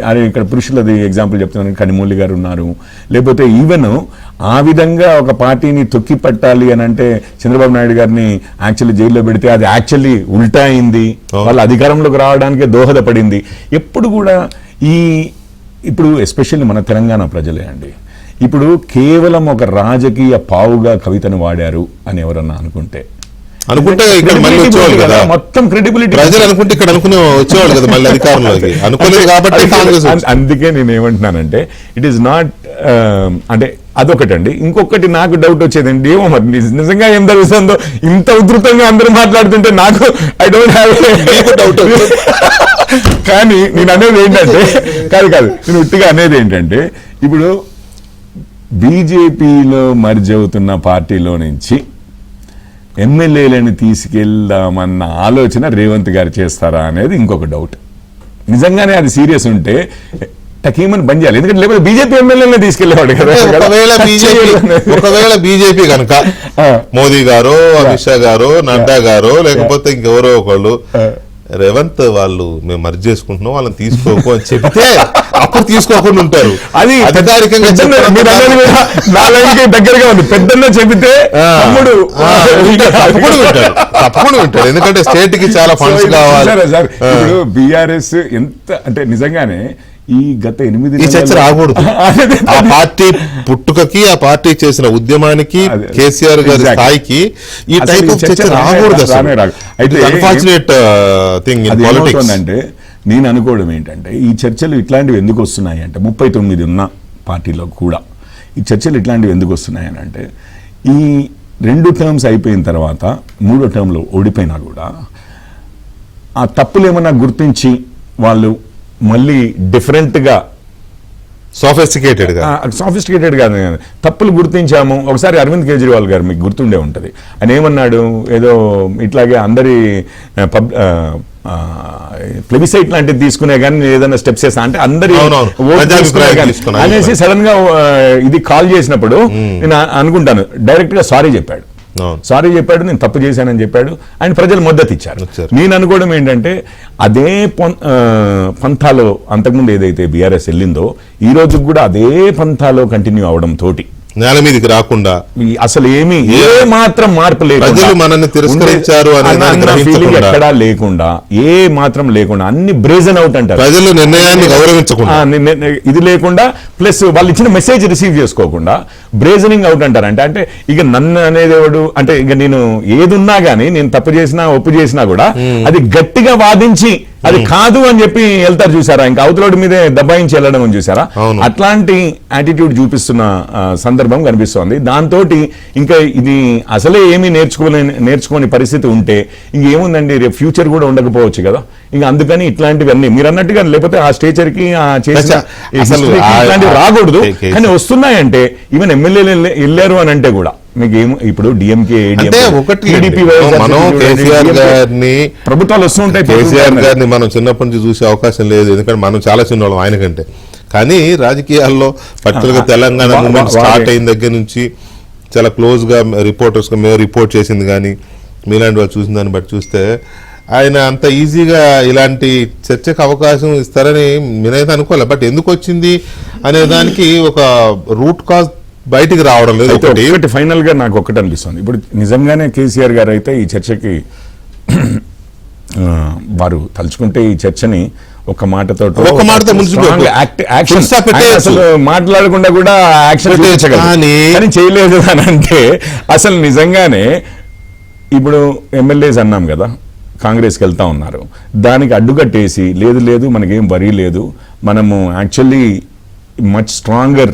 అరే ఇక్కడ పురుషులది ఎగ్జాంపుల్ చెప్తున్నాను, కనిమొళి గారు ఉన్నారు. లేకపోతే ఈవెన్ ఆ విధంగా ఒక పార్టీని తొక్కి పట్టాలి అని అంటే చంద్రబాబు నాయుడు గారిని యాక్చువల్లీ జైల్లో పెడితే అది యాక్చువల్లీ ఉల్టా అయింది, వాళ్ళ అధికారంలోకి రావడానికి దోహదపడింది. ఎప్పుడు కూడా ఇప్పుడు ఎస్పెషల్లీ మన తెలంగాణ ప్రజలే అండి, ఇప్పుడు కేవలం ఒక రాజకీయ పావుగా కవితను వాడారు అని ఎవరన్నా అనుకుంటే ఇక్కడ మళ్ళీ వచ్చేవాళ్ళు కదా, మొత్తం క్రెడిబిలిటీ ప్రజలు అనుకుంటే ఇక్కడ అనుకునే వచ్చేవాళ్ళు కదా మళ్ళీ అధికారంలోకి, అనుకోలేదు కాబట్టి కాంగ్రెస్. అందుకే నేను ఏమంటున్నానంటే ఇట్ ఈస్ నాట్ అంటే అదొకటండి. ఇంకొకటి నాకు డౌట్ వచ్చేదండి, ఏమో మరి నిజంగా ఏం జరుగుతుందో ఇంత ఉధృతంగా అందరూ మాట్లాడుతుంటే నాకు ఐ డోంట్ హ్యావ్ డౌట్. కానీ నేను అనేది ఏంటంటే కాదు నేను ఉట్టిగా అనేది ఏంటంటే ఇప్పుడు బీజేపీలో మర్జ్ అవుతున్న పార్టీలో నుంచి ఎమ్మెల్యేలను తీసుకెళ్దామన్న ఆలోచన రేవంత్ గారు చేస్తారా అనేది ఇంకొక డౌట్. నిజంగానే అది సీరియస్ ఉంటే టకీమని బంద్ చేయాలి, ఎందుకంటే లేకపోతే బీజేపీ ఎమ్మెల్యేలను తీసుకెళ్లేవాడు కదా. ఒకవేళ బీజేపీ కనుక మోదీ గారు, అమిత్ షా గారు, నడ్డా గారు, లేకపోతే ఇంకెవరో ఒకళ్ళు రేవంత్ వాళ్ళు మేము మర్జ్ చేసుకుంటున్నాం వాళ్ళని తీసుకోకు అని చెప్తే అప్పుడు తీసుకోకుండా ఉంటారు. అది అధికారికంగా దగ్గరగా ఉంది, పెద్దన్న చెబితే తప్పకుండా ఉంటారు, ఎందుకంటే స్టేట్ కి చాలా ఫండ్స్ కావాలి. ఇప్పుడు బీఆర్ఎస్ ఎంత అంటే నిజంగానే ఈ గత 8 చర్చ రాకూడదు. ఆ పార్టీ పుట్టుకకి, ఆ పార్టీ చేసిన ఉద్యమానికి, కేసీఆర్ గారి స్థాయికి ఈ టైప్ ఆఫ్ చర్చ రాకూడదు. Unfortunate thing in politics. అంటే నేను అనుకోవడం ఏంటంటే ఈ చర్చలు ఇట్లాంటివి ఎందుకు వస్తున్నాయి అంటే 39 ఉన్న పార్టీలో కూడా ఈ చర్చలు ఇట్లాంటివి ఎందుకు వస్తున్నాయి అని అంటే ఈ 2 టర్మ్స్ అయిపోయిన తర్వాత 3వ టర్మ్లో ఓడిపోయినా కూడా ఆ తప్పులు ఏమన్నా గుర్తించి వాళ్ళు మళ్ళీ డిఫరెంట్గా సోఫిస్టికేటెడ్ కాదు, తప్పులు గుర్తించాము. ఒకసారి అరవింద్ కేజ్రీవాల్ గారు మీకు గుర్తుండే ఉంటుంది, ఆయన ఏమన్నాడు, ఏదో ఇట్లాగే అందరి ప్లెబిసైట్ లాంటిది తీసుకునే కానీ ఏదైనా స్టెప్స్ చేస్తా అంటే అందరి అవునవును. ఓటు ప్రజాభిప్రాయం తీసుకునే తీసుకున్నా. కానీ అనేసి సడన్ గా ఇది కాల్ చేసినప్పుడు నేను అనుకుంటాను డైరెక్ట్ గా సారీ చెప్పాడు. అవును. సారీ చెప్పాడు, నేను తప్పు చేశానని చెప్పాడు, ఆయన ప్రజలు మద్దతు ఇచ్చారు. ఇచ్చారు. నేను అనుకోవడం ఏంటంటే అదే పంథాలో అంతకుముందు ఏదైతే బీఆర్ఎస్ వెళ్ళిందో ఈ రోజు కూడా అదే పంథాలో కంటిన్యూ అవడం తోటి నేల మీదకి రాకుండా అసలు ఏమీ ఏ మాత్రం మార్పు లేకుండా ప్రజలు మనల్ని తిరస్కరించారు అనే దాన్ని గ్రహించకుండా, ఫీలింగ్ ఎక్కడా లేకుండా ఏ మాత్రం లేకుండా అన్ని బ్రేజన్ అవుట్ అంటారు. ప్రజలు నిర్ణయాన్ని గౌరవించకుండా, ఇది లేకుండా ప్లస్ వాళ్ళు ఇచ్చిన మెసేజ్ రిసీవ్ చేసుకోకుండా బ్రేజనింగ్ అవుట్ అంటారు. అంటే ఇక నన్ను అనేదేవాడు అంటే ఇక నేను ఏదున్నా గానీ నేను తప్పు చేసినా ఒప్పు చేసినా కూడా అది గట్టిగా వాదించి అది కాదు అని చెప్పి వెళ్తారు చూసారా, ఇంకా అవతలోడి మీదే దబాయించి వెళ్ళడం అని చూసారా, అట్లాంటి యాటిట్యూడ్ చూపిస్తున్న సందర్భం కనిపిస్తోంది. దాంతో ఇంకా ఇది అసలే ఏమీ నేర్చుకోని పరిస్థితి ఉంటే ఇంకేముందండి, రేపు ఫ్యూచర్ కూడా ఉండకపోవచ్చు కదా. ఇంకా అందుకని ఇట్లాంటివన్నీ మీరు అన్నట్టుగా లేకపోతే ఆ స్టేచర్ కి ఇట్లాంటివి రాకూడదు. కానీ వస్తున్నాయంటే ఈవెన్ ఎమ్మెల్యేలు వెళ్ళారు అని అంటే కూడా మీకు ఇప్పుడు డిఎంకే ప్రభుత్వాలు వస్తుంటాయి. కేసీఆర్ గారిని మనం చిన్నప్పటి నుంచి చూసే అవకాశం లేదు, ఎందుకంటే మనం చాలా చిన్నవాళ్ళం ఆయన కంటే. కానీ రాజకీయాల్లో పర్టికులర్గా తెలంగాణ మూమెంట్ స్టార్ట్ అయిన దగ్గర నుంచి చాలా క్లోజ్ గా రిపోర్టర్స్ గా మేము రిపోర్ట్ చేసింది కానీ మీలాంటి వాళ్ళు చూసిన దాన్ని బట్టి చూస్తే ఆయన అంత ఈజీగా ఇలాంటి చర్చకు అవకాశం ఇస్తారని నేనైతే అనుకోలే. బట్ ఎందుకు వచ్చింది అనే దానికి ఒక రూట్ కాజ్ బయటికి రావడం లేదు. ఒకటి ఫైనల్ గా నాకు ఒకటి అనిపిస్తుంది, ఇప్పుడు నిజంగానే కేసీఆర్ గారు అయితే ఈ చర్చకి వారు తలుచుకుంటే ఈ చర్చని ఒక మాటతో మాట్లాడకుండా కూడా యాక్షన్ కానీ చేయలేదు అని అంటే అసలు నిజంగానే ఇప్పుడు ఎమ్మెల్యేస్ అన్నాం కదా కాంగ్రెస్కి వెళ్తా ఉన్నారు, దానికి అడ్డుకట్టేసి లేదు మనకేం వరీ లేదు, మనము యాక్చువల్లీ మచ్ స్ట్రాంగర్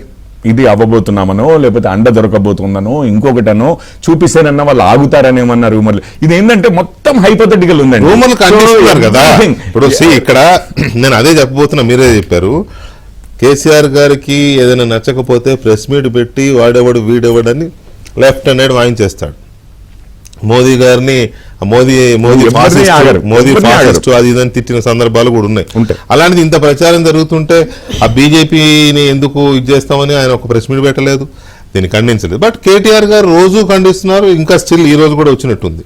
ఇది అవ్వబోతున్నామనో లేకపోతే అండ దొరకబోతుందనో ఇంకొకటనో చూపిస్తేనన్నా వాళ్ళు ఆగుతారనేమన్నారు రూమర్లు. ఇది ఏంటంటే మొత్తం హైపోథెటికల్ ఉందండి, రూమర్లు కండిస్తున్నారు కదా. ఇప్పుడు ఇక్కడ నేను అదే చెప్పబోతున్నా, మీరే చెప్పారు. కేసీఆర్ గారికి ఏదైనా నచ్చకపోతే ప్రెస్ మీట్ పెట్టి వాడేవాడు వీడేవాడని లెఫ్ట్ హ్యాండ్ వాయించేస్తాడు. మోదీ గారిని మోదీ ఫాసిస్ట్ అది ఇదని తిట్టిన సందర్భాలు కూడా ఉన్నాయి. అలాంటిది ఇంత ప్రచారం జరుగుతుంటే ఆ బీజేపీని ఎందుకు ఇది చేస్తామని ఆయన ఒక ప్రెస్ మీట్ పెట్టలేదు, దీన్ని ఖండించలేదు. బట్ కేటీఆర్ గారు రోజు ఖండిస్తున్నారు, ఇంకా స్టిల్ ఈ రోజు కూడా వచ్చినట్టుంది.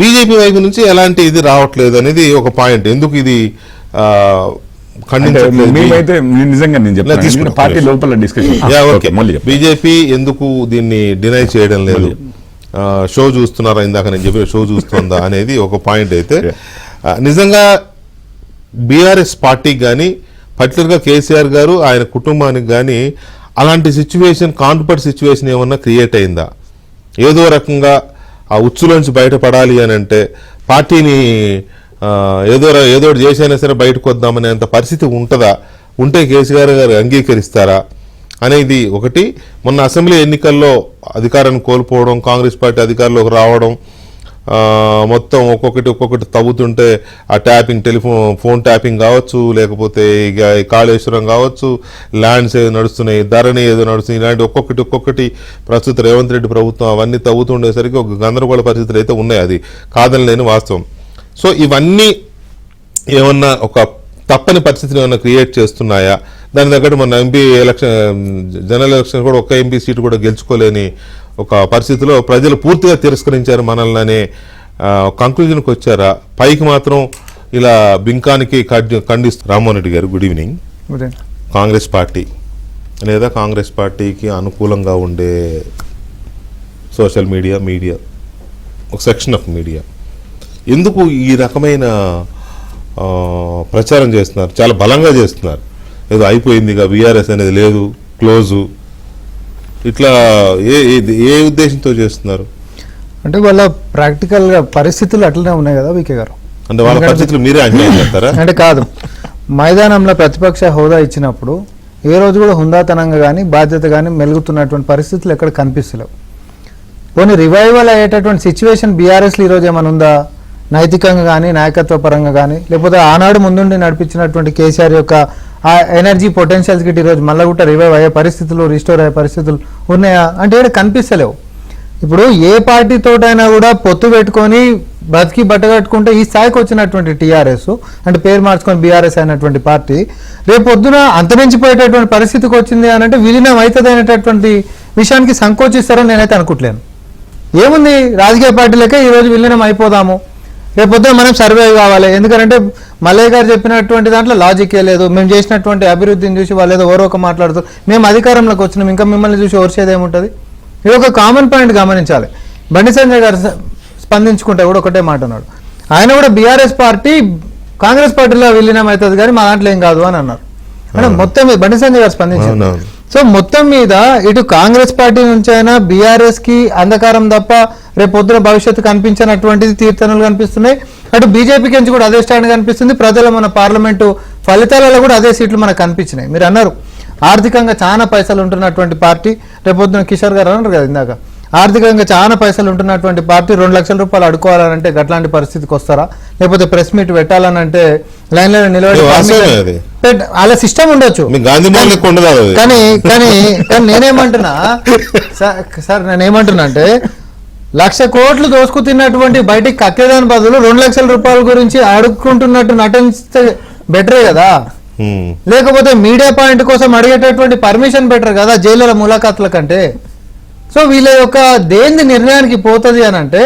బీజేపీ వైపు నుంచి ఎలాంటి ఇది రావట్లేదు అనేది ఒక పాయింట్. ఎందుకు ఇది బీజేపీ ఎందుకు దీన్ని డినై చేయడం లేదు, షో చూస్తున్నారా ఇందాక నేను చెప్పిన షో చూస్తుందా అనేది ఒక పాయింట్. అయితే నిజంగా బీఆర్ఎస్ పార్టీకి కానీ పర్టికులర్గా కేసీఆర్ గారు ఆయన కుటుంబానికి కానీ అలాంటి సిచ్యువేషన్ కాన్ఫర్ట్ సిచ్యువేషన్ ఏమన్నా క్రియేట్ అయిందా, ఏదో రకంగా ఆ ఉచ్చులోంచి బయటపడాలి అని అంటే పార్టీని ఏదో చేసైనా సరే బయటకు వద్దామనేంత పరిస్థితి ఉంటుందా, ఉంటే కేసీఆర్ గారు అంగీకరిస్తారా అనేది ఒకటి. మొన్న అసెంబ్లీ ఎన్నికల్లో అధికారాన్ని కోల్పోవడం, కాంగ్రెస్ పార్టీ అధికారంలోకి రావడం, మొత్తం ఒక్కొక్కటి తవ్వుతుంటే ఆ ట్యాపింగ్ ఫోన్ ట్యాపింగ్ కావచ్చు, లేకపోతే ఇక కాళేశ్వరం కావచ్చు, ల్యాండ్స్ ఏదో నడుస్తున్నాయి, ధరణి ఏదో నడుస్తున్నాయి, ఇలాంటి ఒక్కొక్కటి ప్రస్తుత రేవంత్ రెడ్డి ప్రభుత్వం అవన్నీ తవ్వుతుండేసరికి ఒక గందరగోళ పరిస్థితులు అయితే ఉన్నాయి, అది కాదని లేని వాస్తవం. సో ఇవన్నీ ఏమన్నా ఒక తప్పని పరిస్థితిని ఏమన్నా క్రియేట్ చేస్తున్నాయా, దాని తగ్గట్టు మన ఎంపీ జనరల్ ఎలక్షన్ కూడా ఒక్క ఎంపీ సీటు కూడా గెలుచుకోలేని ఒక పరిస్థితిలో ప్రజలు పూర్తిగా తిరస్కరించారు మనల్ని అనే కంక్లూజన్కి వచ్చారా? పైకి మాత్రం ఇలా బింకానికి ఖండిస్తూ రామ్మోహన్ రెడ్డి గారు గుడ్ ఈవినింగ్. కాంగ్రెస్ పార్టీ లేదా కాంగ్రెస్ పార్టీకి అనుకూలంగా ఉండే సోషల్ మీడియా ఒక సెక్షన్ ఆఫ్ మీడియా ఎందుకు ఈ రకమైన ప్రచారం చేస్తున్నారు, చాలా బలంగా చేస్తున్నారు, ఏదో అయిపోయింది ఇక బీఆర్ఎస్ అనేది లేదు క్లోజు, ఇట్లా ఏ ఉద్దేశంతో చేస్తున్నారు? అంటే వాళ్ళ ప్రాక్టికల్ గా పరిస్థితులు అట్లనే ఉన్నాయి కదా వికే గారు, అంటే వాళ్ళ పరిస్థితులు మీరే అన్యాయం చేస్తారా? అంటే కాదు, మైదానంలో ప్రతిపక్ష హోదా ఇచ్చినప్పుడు ఏ రోజు కూడా హుందాతనంగా కానీ బాధ్యత కానీ మెలుగుతున్నటువంటి పరిస్థితులు ఎక్కడ కనిపిస్తలేవు. పోనీ రివైవల్ అయ్యేటటువంటి సిచ్యువేషన్ బీఆర్ఎస్లో ఈరోజు ఏమైనా ఉందా, నైతికంగా కానీ నాయకత్వ పరంగా కానీ, లేకపోతే ఆనాడు ముందుండి నడిపించినటువంటి కేసీఆర్ యొక్క ఆ ఎనర్జీ పొటెన్షియల్స్ గిట్టి ఈరోజు మళ్ళీ కూడా రివైవ్ అయ్యే పరిస్థితులు, రిస్టోర్ అయ్యే పరిస్థితులు ఉన్నాయా అంటే ఇక్కడ కనిపిస్తలేవు. ఇప్పుడు ఏ పార్టీతోటైనా కూడా పొత్తు పెట్టుకొని బతికి బట్టగట్టుకుంటే ఈ స్థాయికి వచ్చినటువంటి టీఆర్ఎస్ అంటే పేరు మార్చుకొని బీఆర్ఎస్ అయినటువంటి పార్టీ రేపు పొద్దున అంతరించిపోయేటటువంటి పరిస్థితికి వచ్చింది అని అంటే విలీనం అవుతుంది అనేటటువంటి విషయానికి సంకోచిస్తారని నేనైతే అనుకుంటలేను. ఏముంది రాజకీయ పార్టీలకే ఈరోజు విలీనం అయిపోదాము, రేపు పొద్దున మనం సర్వైవ్ కావాలి. ఎందుకంటే మల్లయ్య గారు చెప్పినటువంటి దాంట్లో లాజికే లేదు. మేము చేసినటువంటి అభివృద్ధిని చూసి వాళ్ళు ఏదో ఓరొక మాట్లాడుతూ మేము అధికారంలోకి వచ్చినాం ఇంకా మిమ్మల్ని చూసి ఓర్చేది ఏముంటుంది. ఇది ఒక కామన్ పాయింట్ గమనించాలి. బండి సంజయ్ గారు స్పందించుకుంటే కూడా ఒకటే మాట అన్నాడు, ఆయన కూడా బీఆర్ఎస్ పార్టీ కాంగ్రెస్ పార్టీలో విలీనం అవుతుంది కానీ మా దాంట్లో ఏం కాదు అని అన్నారు. అంటే మొత్తం మీద బండి సంజయ్ గారు స్పందించారు. సో మొత్తం మీద ఇటు కాంగ్రెస్ పార్టీ నుంచి అయినా బీఆర్ఎస్ కి అంధకారం తప్ప రేపు పొద్దున భవిష్యత్తు కనిపించినటువంటిది తీర్థనులు కనిపిస్తున్నాయి. అటు బీజేపీకి నుంచి కూడా అదే స్టాండ్ కనిపిస్తుంది. ప్రజల మన పార్లమెంటు ఫలితాలలో కూడా అదే సీట్లు మనకు కనిపించినాయి. మీరు అన్నారు ఆర్థికంగా చాలా పైసలు ఉంటున్నటువంటి పార్టీ, రేపు పొద్దున కిషోర్ గారు అన్నారు కదా ఇందాక, ఆర్థికంగా చాలా పైసలు ఉంటున్నటువంటి పార్టీ 2 లక్షల రూపాయలు అడుకోవాలంటే గట్లాంటి పరిస్థితికి వస్తారా? లేకపోతే ప్రెస్ మీట్ పెట్టాలని లైన్ లో నిలబడి అలా సిస్టమ్ ఉండొచ్చు కానీ కానీ కానీ నేనేమంటున్నా సార్ నేనేమంటున్నా అంటే 1,00,000 కోట్లు దోసుకు తిన్నటువంటి బయటికి కక్కేదాని బదులు 2 లక్షల రూపాయల గురించి అడుక్కుంటున్నట్టు నటిస్తే బెటరే కదా. లేకపోతే మీడియా పాయింట్ కోసం అడిగేటటువంటి పర్మిషన్ బెటర్ కదా జైలుల ములాఖాతుల కంటే. సో వీళ్ళ యొక్క దేని నిర్ణయానికి పోతుంది అని అంటే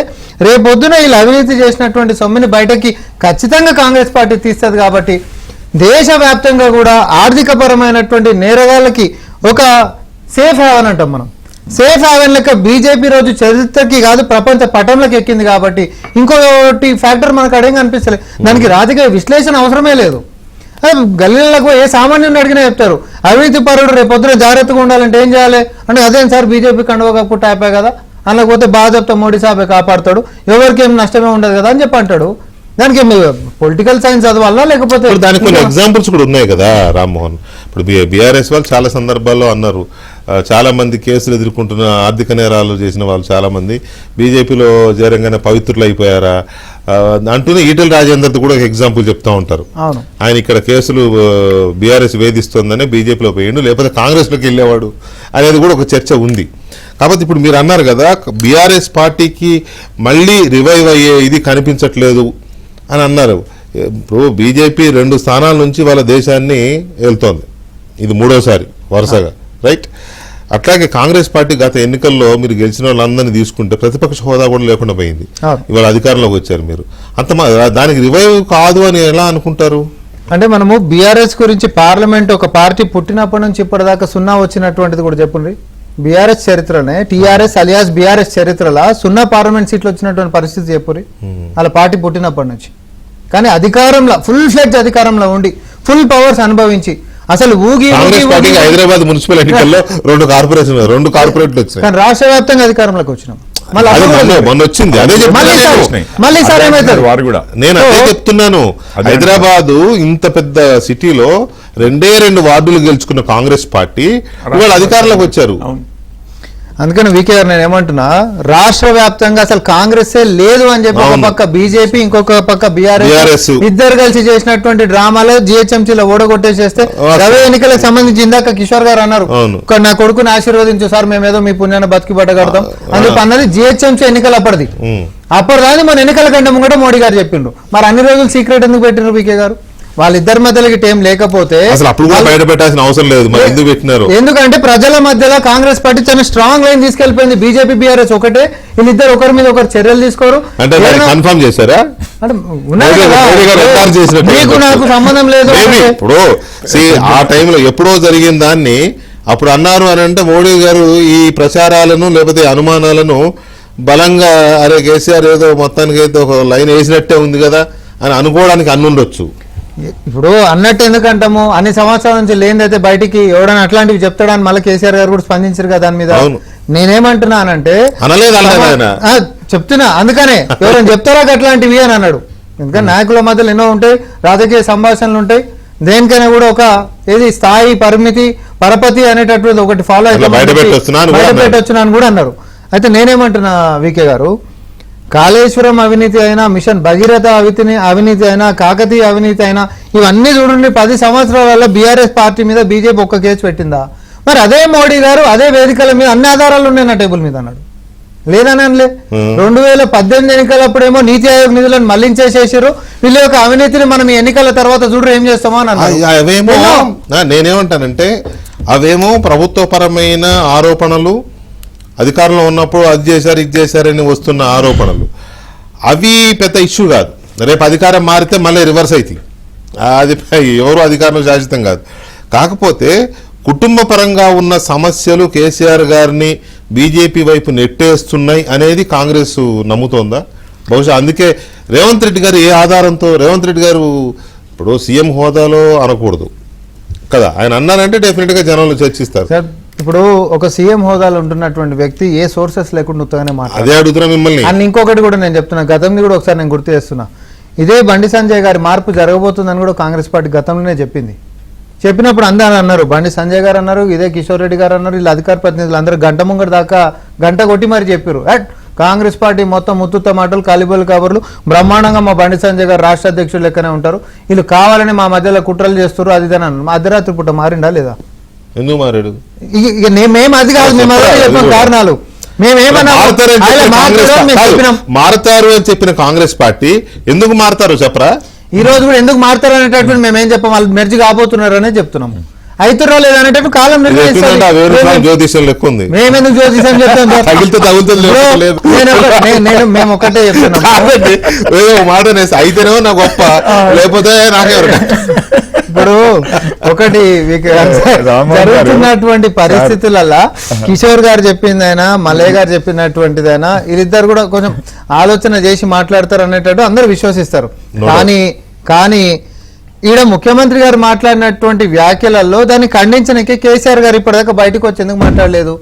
రేపొద్దున వీళ్ళు అవినీతి చేసినటువంటి సొమ్ముని బయటకి ఖచ్చితంగా కాంగ్రెస్ పార్టీ తీస్తుంది. కాబట్టి దేశవ్యాప్తంగా కూడా ఆర్థిక పరమైనటువంటి నేరగాళ్ళకి ఒక సేఫ్ హ్యావెన్ అంటాం మనం. సేఫ్ హ్యావెన్ లెక్క బీజేపీ రోజు చరిత్రకి కాదు ప్రపంచ పటంలోకి ఎక్కింది. కాబట్టి ఇంకోటి ఫ్యాక్టర్ మనకు అడేం కనిపిస్తలేదు. దానికి రాజకీయ విశ్లేషణ అవసరమే లేదు. గల్లీలకు ఏ సామాన్యుని అడిగినా చెప్తారు అవినీతి పరుడు రేపు పొద్దున జాగ్రత్తగా ఉండాలంటే ఏం చేయాలి అంటే అదేం సార్ బీజేపీ కండువా కప్పుకుంటే అయిపోయి కదా, అనకపోతే బాగా చెప్తా మోడీ సాబే కాపాడుతాడు, ఎవరికి ఏం నష్టమే ఉండదు కదా అని చెప్పి అంటాడు. దానికి పొలిటికల్ సైన్స్ చదవాలా లేకపోతే దానికి కొన్ని ఎగ్జాంపుల్స్ కూడా ఉన్నాయి కదా రామ్మోహన్. ఇప్పుడు బీఆర్ఎస్ వాళ్ళు చాలా సందర్భాల్లో అన్నారు చాలా మంది కేసులు ఎదుర్కొంటున్న ఆర్థిక నేరాలు చేసిన వాళ్ళు చాలా మంది బీజేపీలో చేరంగానే పవిత్రులు అయిపోయారా అంటూనే ఈటెల రాజేందర్ది కూడా ఒక ఎగ్జాంపుల్ చెప్తా ఉంటారు. ఆయన ఇక్కడ కేసులు బీఆర్ఎస్ వేధిస్తోందనే బీజేపీలో పోయిండు, లేకపోతే కాంగ్రెస్లోకి వెళ్ళేవాడు అనేది కూడా ఒక చర్చ ఉంది. కాబట్టి ఇప్పుడు మీరు అన్నారు కదా బీఆర్ఎస్ పార్టీకి మళ్ళీ రివైవ్ అయ్యే ఇది కనిపించట్లేదు అని అన్నారు. ఇప్పుడు బీజేపీ 2 స్థానాల నుంచి వాళ్ళ దేశాన్ని వెళ్తోంది, ఇది 3వసారి వరుసగా, రైట్? అట్లాగే కాంగ్రెస్ పార్టీ గత ఎన్నికల్లో మీరు గెలిచిన వాళ్ళందరినీ తీసుకుంటే ప్రతిపక్ష హోదా కూడా లేకుండా పోయింది. ఇవాళ అధికారంలోకి వచ్చారు మీరు, దానికి రివైవ్ కాదు అని ఎలా అనుకుంటారు? అంటే మనము బీఆర్ఎస్ గురించి పార్లమెంట్ ఒక పార్టీ పుట్టినప్పటి నుంచి ఇప్పటిదాకా 0 వచ్చినటువంటిది కూడా చెప్పండి. బీఆర్ఎస్ చరిత్రనే టీఆర్ఎస్ అలియాస్ బీఆర్ఎస్ చరిత్రలో 0 పార్లమెంట్ సీట్లు వచ్చినటువంటి పరిస్థితి చెప్పురి అలా పార్టీ పుట్టినప్పటి నుంచి. కానీ అధికారంలో ఫుల్ ఫ్లెడ్జ్ అధికారంలో ఉండి ఫుల్ పవర్స్ అనుభవించి అసలు హైదరాబాద్ మున్సిపల్ ఎన్నికల్లో 2 కార్పొరేట్లు వచ్చాయి కానీ రాష్ట్ర వ్యాప్తంగా అధికారంలోకి వచ్చినాం. మళ్ళీ సార్ ఏమవుతారు నేను అదే చెప్తున్నాను. హైదరాబాదు ఇంత పెద్ద సిటీలో 2 వార్డులు గెలుచుకున్న కాంగ్రెస్ పార్టీ ఇవాళ అధికారంలోకి వచ్చారు. అందుకని వీకే గారు నేను ఏమంటున్నా రాష్ట్ర వ్యాప్తంగా అసలు కాంగ్రెస్ లేదు అని చెప్పి ఒక పక్క బీజేపీ ఇంకొక పక్క బీఆర్ఎస్ ఇద్దరు కలిసి చేసినటువంటి డ్రామాలో జిహెచ్ఎంసీలో ఓడగొట్టేసేస్తే రవి ఎన్నికలకు సంబంధించి ఇందాక కిషోర్ గారు అన్నారు నా కొడుకుని ఆశీర్వదించు సార్ మేమేదో మీ పుణ్యాన్ని బతికి పట్టగడతాం అందుకు అన్నది జిహెచ్ఎంసీ ఎన్నికలు అప్పటిదాని మన ఎన్నికల కంటే ముంగట మోడీ గారు చెప్పిండ్రు. మరి అన్ని రోజులు సీక్రెట్ ఎందుకు పెట్టినారు వీకే గారు? వాళ్ళిద్దరి మధ్యలో టైం లేకపోతే బయట పెట్టాల్సిన అవసరం లేదు. ఎందుకంటే ప్రజల మధ్యలో కాంగ్రెస్ పార్టీ చాలా స్ట్రాంగ్ లైన్ తీసుకెళ్లిపోయింది. బీజేపీ బీఆర్ఎస్ ఒకటే, వీళ్ళిద్దరు ఒకరి మీద ఒకరు చర్యలు తీసుకోరు. కన్ఫర్మ్ చేశారా? మీకు నాకు సంబంధం లేదు. ఇప్పుడు ఆ టైంలో ఎప్పుడో జరిగిన దాన్ని అప్పుడు అన్నారు అని అంటే మోడీ గారు ఈ ప్రచారాలను లేకపోతే అనుమానాలను బలంగా అరే కేసీఆర్ ఏదో మొత్తానికి అయితే ఒక లైన్ వేసినట్టే ఉంది కదా అని అనుకోవడానికి అన్నుండొచ్చు. ఇప్పుడు అన్నట్టు ఎందుకంటాము అన్ని సంవత్సరాల నుంచి లేనిదైతే బయటికి ఎవడని అట్లాంటివి చెప్తాడని మళ్ళీ కేసీఆర్ గారు కూడా స్పందించారు కదా దాని మీద. నేనేమంటున్నానంటే చెప్తున్నా అందుకనే ఎవరైనా చెప్తారా అట్లాంటివి అని అన్నాడు. ఎందుకంటే నాయకుల మధ్యలో ఎన్నో ఉంటాయి, రాజకీయ సంభాషణలు ఉంటాయి, దేనికైనా కూడా ఒక ఏది స్థాయి పరిమితి పరపతి అనేటటువంటి ఒకటి ఫాలో అయితే బయటపెట్టొచ్చున్నాను కూడా అన్నారు. అయితే నేనేమంటున్నా వీకే గారు, కాళేశ్వరం అవినీతి అయినా, మిషన్ భగీరథ అవినీతి అయినా, కాకతీయ అవినీతి అయినా ఇవన్నీ చూడండి 10 సంవత్సరాల బీఆర్ఎస్ పార్టీ మీద బీజేపీ ఒక్క కేసు పెట్టిందా? మరి అదే మోడీ గారు అదే వేదికల మీద అన్ని ఆధారాలు ఉన్నాయి నా టేబుల్ మీద అన్నాడు. లేదనలే 2018 ఎన్నికలప్పుడేమో నీతి ఆయోగ్ నిధులను మళ్లించేసేసారు. వీళ్ళ యొక్క అవినీతిని మనం ఈ ఎన్నికల తర్వాత చూడరు ఏం చేస్తామో అని అన్నారు. అవేమో నేనేమంటానంటే అవేమో ప్రభుత్వపరమైన ఆరోపణలు, అధికారంలో ఉన్నప్పుడు అది చేశారు ఇది చేశారని వస్తున్న ఆరోపణలు, అవి పెద్ద ఇష్యూ కాదు. రేపు అధికారం మారితే మళ్ళీ రివర్స్ అవుతాయి. అది ఎవరు అధికారంలో శాశ్వతం కాదు. కాకపోతే కుటుంబ పరంగా ఉన్న సమస్యలు కేసీఆర్ గారిని బీజేపీ వైపు నెట్టేస్తున్నాయి అనేది కాంగ్రెస్ నమ్ముతోందా? బహుశా అందుకే రేవంత్ రెడ్డి గారు ఏ ఆధారంతో, రేవంత్ రెడ్డి గారు ఇప్పుడు సీఎం హోదాలో అనకూడదు కదా, ఆయన అన్నారంటే డెఫినెట్ గా జనంలో చర్చిస్తారు. సార్ ఇప్పుడు ఒక సీఎం హోదాలో ఉంటున్నటువంటి వ్యక్తి ఏ సోర్సెస్ లేకుండా ఉత్తగానే మాట్లాడారు. అదే అడుగుతున్నా మిమ్మల్ని. అండ్ ఇంకొకటి కూడా నేను చెప్తున్నా, గతంలో కూడా ఒకసారి నేను గుర్తు చేస్తున్నా, ఇదే బండి సంజయ్ గారి మార్పు జరగబోతుందని కూడా కాంగ్రెస్ పార్టీ గతంలోనే చెప్పింది. చెప్పినప్పుడు అందరూ అన్నారు, బండి సంజయ్ గారు అన్నారు, ఇదే కిషోర్ రెడ్డి గారు అన్నారు, వీళ్ళు అధికార ప్రతినిధులు అందరూ గంట ముంగటి దాకా గంట కొట్టి మరి చెప్పారు. కాంగ్రెస్ పార్టీ మొత్తం ముత్తుత మాటలు, కాలిబోలు కబుర్లు, బ్రహ్మాండంగా మా బండి సంజయ్ గారు రాష్ట్ర అధ్యక్షులు లెక్కనే ఉంటారు, వీళ్ళు కావాలని మా మధ్యలో కుట్రలు చేస్తారు, అది ఇది అని. మా అర్ధరాత్రి పూట మారిండా లేదా? ఎందుకు మారాడు? ఇక మేము అది కాదు, మేము అదే చెప్పిన కారణాలు మారతారు అని చెప్పిన కాంగ్రెస్ పార్టీ ఎందుకు మారతారు చెప్పరా? ఈ రోజు కూడా ఎందుకు మారతారు అనేటటువంటి మేమేం చెప్పాం, వాళ్ళు మెర్జి కాబోతున్నారు అనే చెప్తున్నాము. అవుతారో లేదనేటట్టు కాలం జ్యోతిష్యం లెక్క ఉంది. మేమెందుకు జ్యోతిష్యం చెప్తాం? మేము ఒకటే చెప్తున్నాం, మాట అయితేనేమో నా గొప్ప, లేకపోతే నాకెవరు. ఇప్పుడు ఒకటి జరుగుతున్నటువంటి పరిస్థితులలో కిషోర్ గారు చెప్పిందైనా, మల్లయ్య గారు చెప్పినటువంటిదైనా, వీళ్ళిద్దరు కూడా కొంచెం ఆలోచన చేసి మాట్లాడతారు అనేటట్టు అందరూ విశ్వసిస్తారు. కానీ ఈడ ముఖ్యమంత్రి గారు మాట్లాడినటువంటి వ్యాఖ్యలలో దాన్ని ఖండించడానికి కేసీఆర్ గారు ఇప్పటిదాకా బయటకు వచ్చేందుకు మాట్లాడలేదు.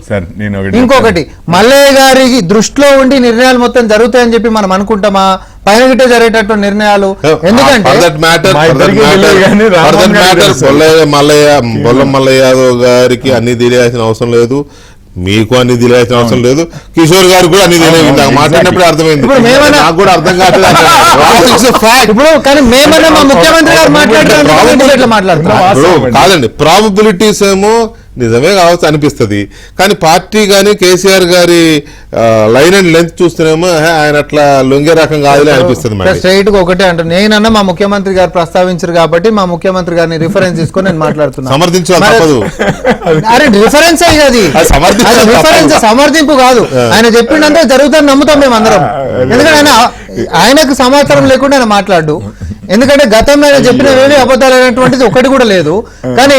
ఇంకొకటి, మల్లయ్య గారి దృష్టిలో ఉండి నిర్ణయాలు మొత్తం జరుగుతాయని చెప్పి మనం అనుకుంటామా? పైన గిట్టే జరిగేటటువంటి నిర్ణయాలు. ఎందుకంటే బొల్లం మల్లయ్య యాదవ్ గారికి అన్ని తెలియాల్సిన అవసరం లేదు, మీకు అన్ని తెలియాల్సిన అవసరం లేదు, కిషోర్ గారు కూడా అన్ని తెలియదు. మాట్లాడినప్పుడు అర్థమైంది, నాకు కూడా అర్థం కావట్లేదు. కాదండి, ప్రాబబిలిటీస్ ఏమో నిజమే కావచ్చు అనిపిస్తుంది, కానీ పార్టీ గాని కేసీఆర్ గారి లైన్ అండ్ లెంత్ చూస్తేనేమో ఆయన అట్లా లొంగే రకం కాదులే అనిపిస్తుంది. స్ట్రైట్ గా ఒకటే అంటారు, నేనన్నా మా ముఖ్యమంత్రి గారు ప్రస్తావించారు కాబట్టి మా ముఖ్యమంత్రి గారిని రిఫరెన్స్ తీసుకొని నేను మాట్లాడుతున్నాను. సమర్థించాలి తప్పదు. అరే రిఫరెన్స్ అది, సమర్థింపు కాదు. ఆయన చెప్పిందంటే జరుగుతుందని నమ్ముతాం మేము అందరం. ఎందుకంటే ఆయనకు సమాచారం లేకుండా ఆయన మాట్లాడు. ఎందుకంటే గతంలో ఆయన చెప్పినవేవి అబద్ధాలు అనేటువంటిది ఒకటి కూడా లేదు. కానీ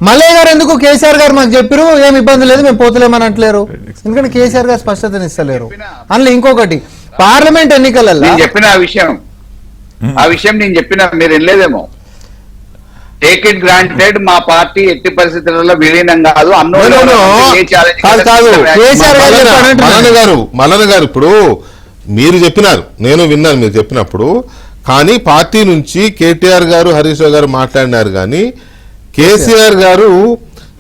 మల్లయ్య గారు ఎందుకు కేసీఆర్ గారు మాకు చెప్పారు, ఏమి ఇబ్బంది లేదు, మేము పోతలేమని అంటలేరు. ఎందుకంటే కేసీఆర్ గారు స్పష్టతని ఇస్తలేరు. అందులో ఇంకొకటి, పార్లమెంట్ ఎన్నికలలో చెప్పిన ఆ విషయం నేను చెప్పిన మీరు వెళ్ళలేదేమో. టేక్ ఇట్ గ్రాంటెడ్, మా పార్టీ ఎట్టి పరిస్థితులలో విలీనం కాదు. మల్లన్న గారు ఇప్పుడు మీరు చెప్పినారు, నేను విన్నాను మీరు చెప్పినప్పుడు, కానీ పార్టీ నుంచి కేటీఆర్ గారు, హరీష్ రావు గారు మాట్లాడినారు. కానీ కేసీఆర్ గారు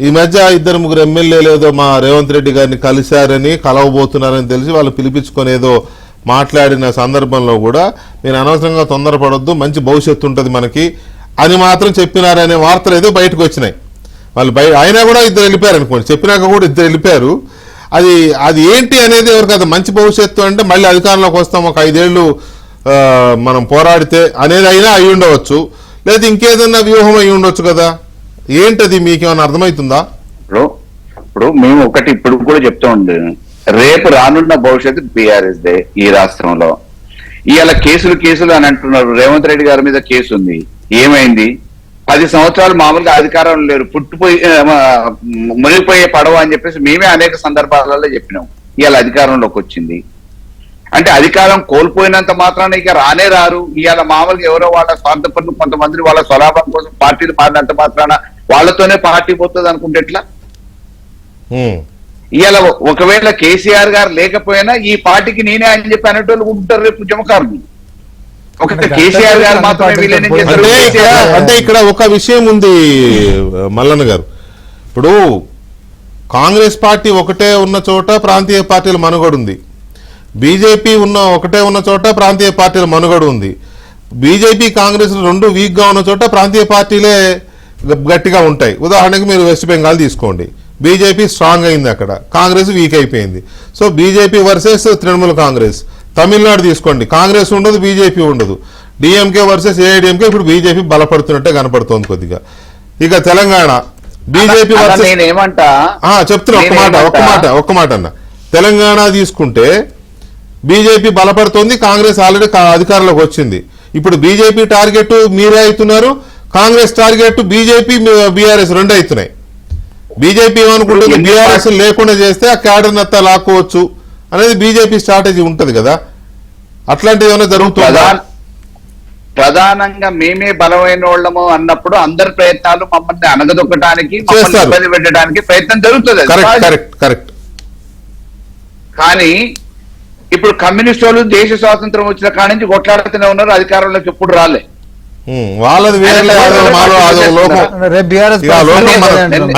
ఈ మధ్య 2-3 ఎమ్మెల్యేలు ఏదో మా రేవంత్ రెడ్డి గారిని కలిశారని, కలవబోతున్నారని తెలిసి వాళ్ళు పిలిపించుకునేదో మాట్లాడిన సందర్భంలో కూడా మీరు అనవసరంగా తొందరపడొద్దు, మంచి భవిష్యత్తు ఉంటుంది మనకి అని మాత్రం చెప్పినారనే వార్తలు ఏదో బయటకు వచ్చినాయి. వాళ్ళు అయినా కూడా 2 వెళ్ళిపోయారు అనుకోండి, చెప్పినాక కూడా 2 వెళ్ళిపోయారు. అది ఏంటి అనేది ఎవరికి అది మంచి భవిష్యత్తు అంటే మళ్ళీ అధికారంలోకి వస్తాం, ఒక 5 ఏళ్ళు మనం పోరాడితే అనేది అయినా అయి ఉండవచ్చు, లేదా ఇంకేదన్నా వ్యూహం అయి ఉండొచ్చు కదా. ఏంటది మీకేమైనా అర్థమవుతుందా? ఇప్పుడు మేము ఒకటి ఇప్పుడు కూడా చెప్తూ ఉండే, రేపు రానున్న భవిష్యత్తు బీఆర్ఎస్ దే ఈ రాష్ట్రంలో. ఇవాళ కేసులు అని అంటున్నారు. రేవంత్ రెడ్డి గారి మీద కేసు ఉంది, ఏమైంది? 10 సంవత్సరాలు మామూలుగా అధికారంలో లేరు, మునిగిపోయే పడవ అని చెప్పేసి మేమే అనేక సందర్భాలలో చెప్పినాం. ఇవాళ అధికారంలోకి వచ్చింది అంటే అధికారం కోల్పోయినంత మాత్రాన ఇక రానే రారు. ఇవాళ మామూలుగా ఎవరో వాళ్ళ స్వార్థపరులు కొంతమంది వాళ్ళ స్వలాభం కోసం పార్టీలు మారినంత మాత్రాన వాళ్ళతోనే పార్టీ పోతుంది అనుకుంటే ఎట్లా? ఇవాళ ఒకవేళ కేసీఆర్ గారు లేకపోయినా ఈ పార్టీకి నేనే అని చెప్పి అనేటోళ్ళు ఉంటారు రేపు ఉద్యమకారులు. ఒక కేసీఆర్ గారు మాత్రమే అంటే ఇక్కడ ఒక విషయం ఉంది మల్లన్న గారు, ఇప్పుడు కాంగ్రెస్ పార్టీ ఒకటే ఉన్న చోట ప్రాంతీయ పార్టీల మనుగడ ఉంది, బీజేపీ ఒకటే ఉన్న చోట ప్రాంతీయ పార్టీల మనుగడ ఉంది. బీజేపీ కాంగ్రెస్ 2 వీక్ గా ఉన్న చోట ప్రాంతీయ పార్టీలే గట్టిగా ఉంటాయి. ఉదాహరణకి మీరు వెస్ట్ బెంగాల్ తీసుకోండి, బీజేపీ స్ట్రాంగ్ అయింది, అక్కడ కాంగ్రెస్ వీక్ అయిపోయింది. So BJP versus Trinamool Congress. Tamil Nadu తీసుకోండి, కాంగ్రెస్ ఉండదు, బీజేపీ ఉండదు. డిఎంకే వర్సెస్ ఏఐడిఎంకే, ఇప్పుడు బీజేపీ బలపడుతున్నట్టే కనపడుతోంది కొద్దిగా. ఇక తెలంగాణ బీజేపీ వర్సెస్ నేనేమంటా చెప్తున్నా ఒక్క మాట అన్న. తెలంగాణ తీసుకుంటే బీజేపీ బలపడుతోంది, కాంగ్రెస్ ఆల్రెడీ అధికారంలోకి వచ్చింది. ఇప్పుడు బీజేపీ టార్గెట్ మీరే అవుతున్నారు, కాంగ్రెస్ టార్గెట్ బీజేపీ బీఆర్ఎస్ రెండు అవుతున్నాయి. బీజేపీ ఏమనుకుంటుంది, బీఆర్ఎస్ లేకుండా చేస్తే ఆ క్యాడర్ అంతా లాక్కోవచ్చు అనేది బీజేపీ స్ట్రాటజీ ఉంటది కదా. అట్లాంటిది ఏమైనా జరుగుతుందా? ప్రధానంగా మేమే బలమైన వాళ్ళము అన్నప్పుడు అందరి ప్రయత్నాలు మమ్మల్ని అనగదొక్కడానికి, మమ్మల్ని ఇబ్బంది పెట్టడానికి ప్రయత్నం జరుగుతుంది. కరెక్ట్. కానీ ఇప్పుడు కమ్యూనిస్ట్ వాళ్ళు దేశ స్వాతంత్రం వచ్చిన కాడి నుంచి కొట్లాడుతూనే ఉన్నారు, అధికారంలోకి ఎప్పుడు రాలే. వాళ్ళది వేరే లోకం.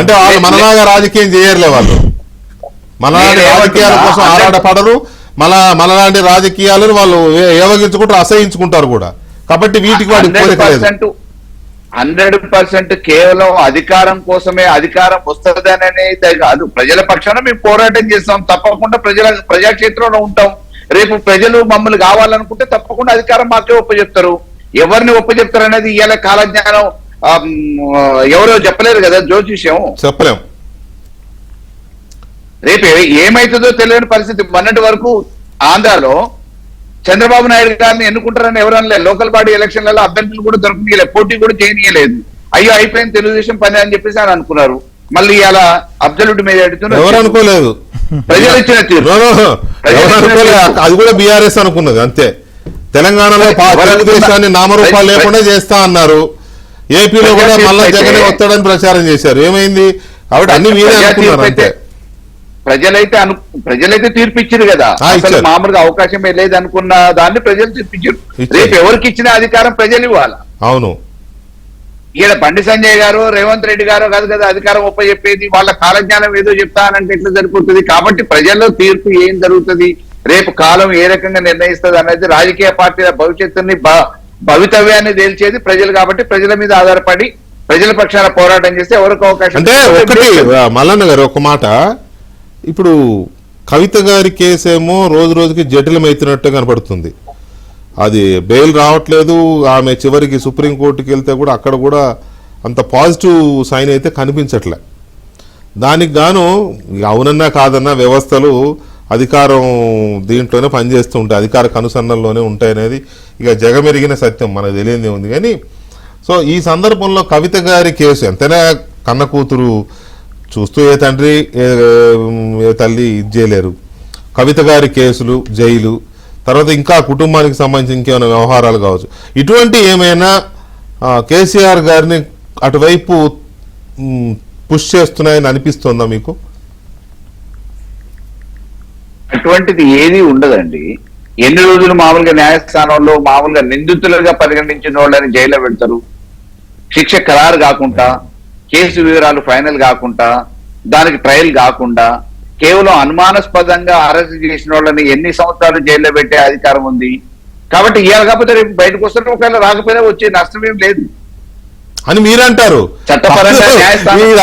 అంటే వాళ్ళు మనలాగా రాజకీయం చేయర్లే, వాళ్ళు మనలాంటి రాజకీయాల కోసం ఆరాటపడరు, మనలాంటి రాజకీయాలను వాళ్ళు ఏవగించుకుంటారు, అసహించుకుంటారు కూడా. కాబట్టి వీటికి వాడి 100% కేవలం అధికారం కోసమే, అధికారం వస్తుందనే కాదు, ప్రజల పక్షాన మేము పోరాటం చేస్తాం, తప్పకుండా ప్రజాక్షేత్రంలో ఉంటాం. రేపు ప్రజలు మమ్మల్ని కావాలనుకుంటే తప్పకుండా అధికారం మాకే ఒప్పచెప్తారు. ఎవరిని ఒప్పచెప్తారు అనేది ఇవాళ కాలజ్ఞానం ఎవరో చెప్పలేరు కదా, జ్యోతిష్యం చెప్పలేం. రేపు ఏమైతుందో తెలియని పరిస్థితి. మొన్నటి వరకు ఆంధ్రాలో చంద్రబాబు నాయుడు గారిని ఎన్నుకుంటారని ఎవరన్నా లోకల్ బాడీ ఎలక్షన్లలో అభ్యర్థులు కూడా దొరకనీయలేదు, పోటీ కూడా చేయనీయలేదు. అయ్యో అయిపోయింది తెలుగుదేశం పని అని చెప్పేసి అని అనుకున్నారు. మళ్ళీ ఇలా అబ్జల్యూట్ మీద ఎవరు అనుకోలేదు, ప్రజలు ఇచ్చిన తీర్పు. అది కూడా బీఆర్ఎస్ అనుకున్నది అంతే. తెలంగాణలో తెలుగుదేశాన్ని నామరూపాలు లేకుండా చేస్తా అన్నారు, ఏపీలో కూడా మళ్ళా జగనే వస్తాడని ప్రచారం చేశారు. ఏమైంది? కాబట్టి అన్ని మీరే అనుకున్నారు అంతే. ప్రజలైతే తీర్పిచ్చారు కదా, అసలు మామూలుగా అవకాశమే లేదు అనుకున్న దాన్ని ప్రజలు తీర్పిచ్చారు. రేపు ఎవరికి ఇచ్చిన అధికారం ప్రజలు ఇవ్వాలి. అవును, ఈయన బండి సంజయ్ గారు, రేవంత్ రెడ్డి గారు కాదు కదా అధికారం ఒప్పచెప్పేది. వాళ్ళ కాలజ్ఞానం ఏదో చెప్తానంటే ఎట్లా సరిపోతుంది? కాబట్టి ప్రజల్లో తీర్పు ఏం జరుగుతుంది, రేపు కాలం ఏ రకంగా నిర్ణయిస్తుంది అనేది రాజకీయ పార్టీల భవిష్యత్తుని భవితవ్యాన్ని తేల్చేది ప్రజలు. కాబట్టి ప్రజల మీద ఆధారపడి ప్రజల పక్షాన పోరాటం చేస్తే ఎవరికి అవకాశం. అంటే ఒకటి మల్లన్న గారు ఒక మాట, ఇప్పుడు కవిత గారి కేసేమో రోజు రోజుకి జటిలమైతున్నట్టు కనపడుతుంది. అది బెయిల్ రావట్లేదు, ఆమె చివరికి సుప్రీంకోర్టుకి వెళ్తే కూడా అక్కడ కూడా అంత పాజిటివ్ సైన్ అయితే కనిపించట్లే. దానికి గాను అవునన్నా కాదన్నా వ్యవస్థలు అధికారం దీంట్లోనే పనిచేస్తూ ఉంటాయి, అధికార కనుసన్నల్లోనే ఉంటాయనేది ఇక జగమెరిగిన సత్యం, మనకు తెలియందే ఉంది. కానీ సో ఈ సందర్భంలో కవిత గారి కేసు ఎంతైనా కన్న కూతురు, చూస్తూ ఏ తండ్రి ఏ తల్లి ఇది చేయలేరు. కవిత గారి కేసులు, జైలు, తర్వాత ఇంకా కుటుంబానికి సంబంధించి ఇంకేమైనా వ్యవహారాలు కావచ్చు, ఇటువంటి ఏమైనా కేసీఆర్ గారిని అటువైపు పుష్ చేస్తున్నాయని అనిపిస్తుందా మీకు? అటువంటిది ఏది ఉండదండి. ఎన్ని రోజులు మామూలుగా న్యాయస్థానంలో మామూలుగా నిందితులుగా పరిగణించిన వాళ్ళని జైల్లో పెడతారు, శిక్ష ఖరారు కాకుండా, కేసు వివరాలు ఫైనల్ కాకుండా, దానికి ట్రయల్ కాకుండా కేవలం అనుమానాస్పదంగా అరెస్ట్ చేసిన వాళ్ళని ఎన్ని సంవత్సరాలు జైల్లో పెట్టే అధికారం ఉంది. కాబట్టి ఇవాళ కాకపోతే రేపు బయటకు వస్తే ఒకవేళ రాకపోయినా వచ్చే నష్టం ఏం లేదు అని మీరంటారు. చట్టపరంగా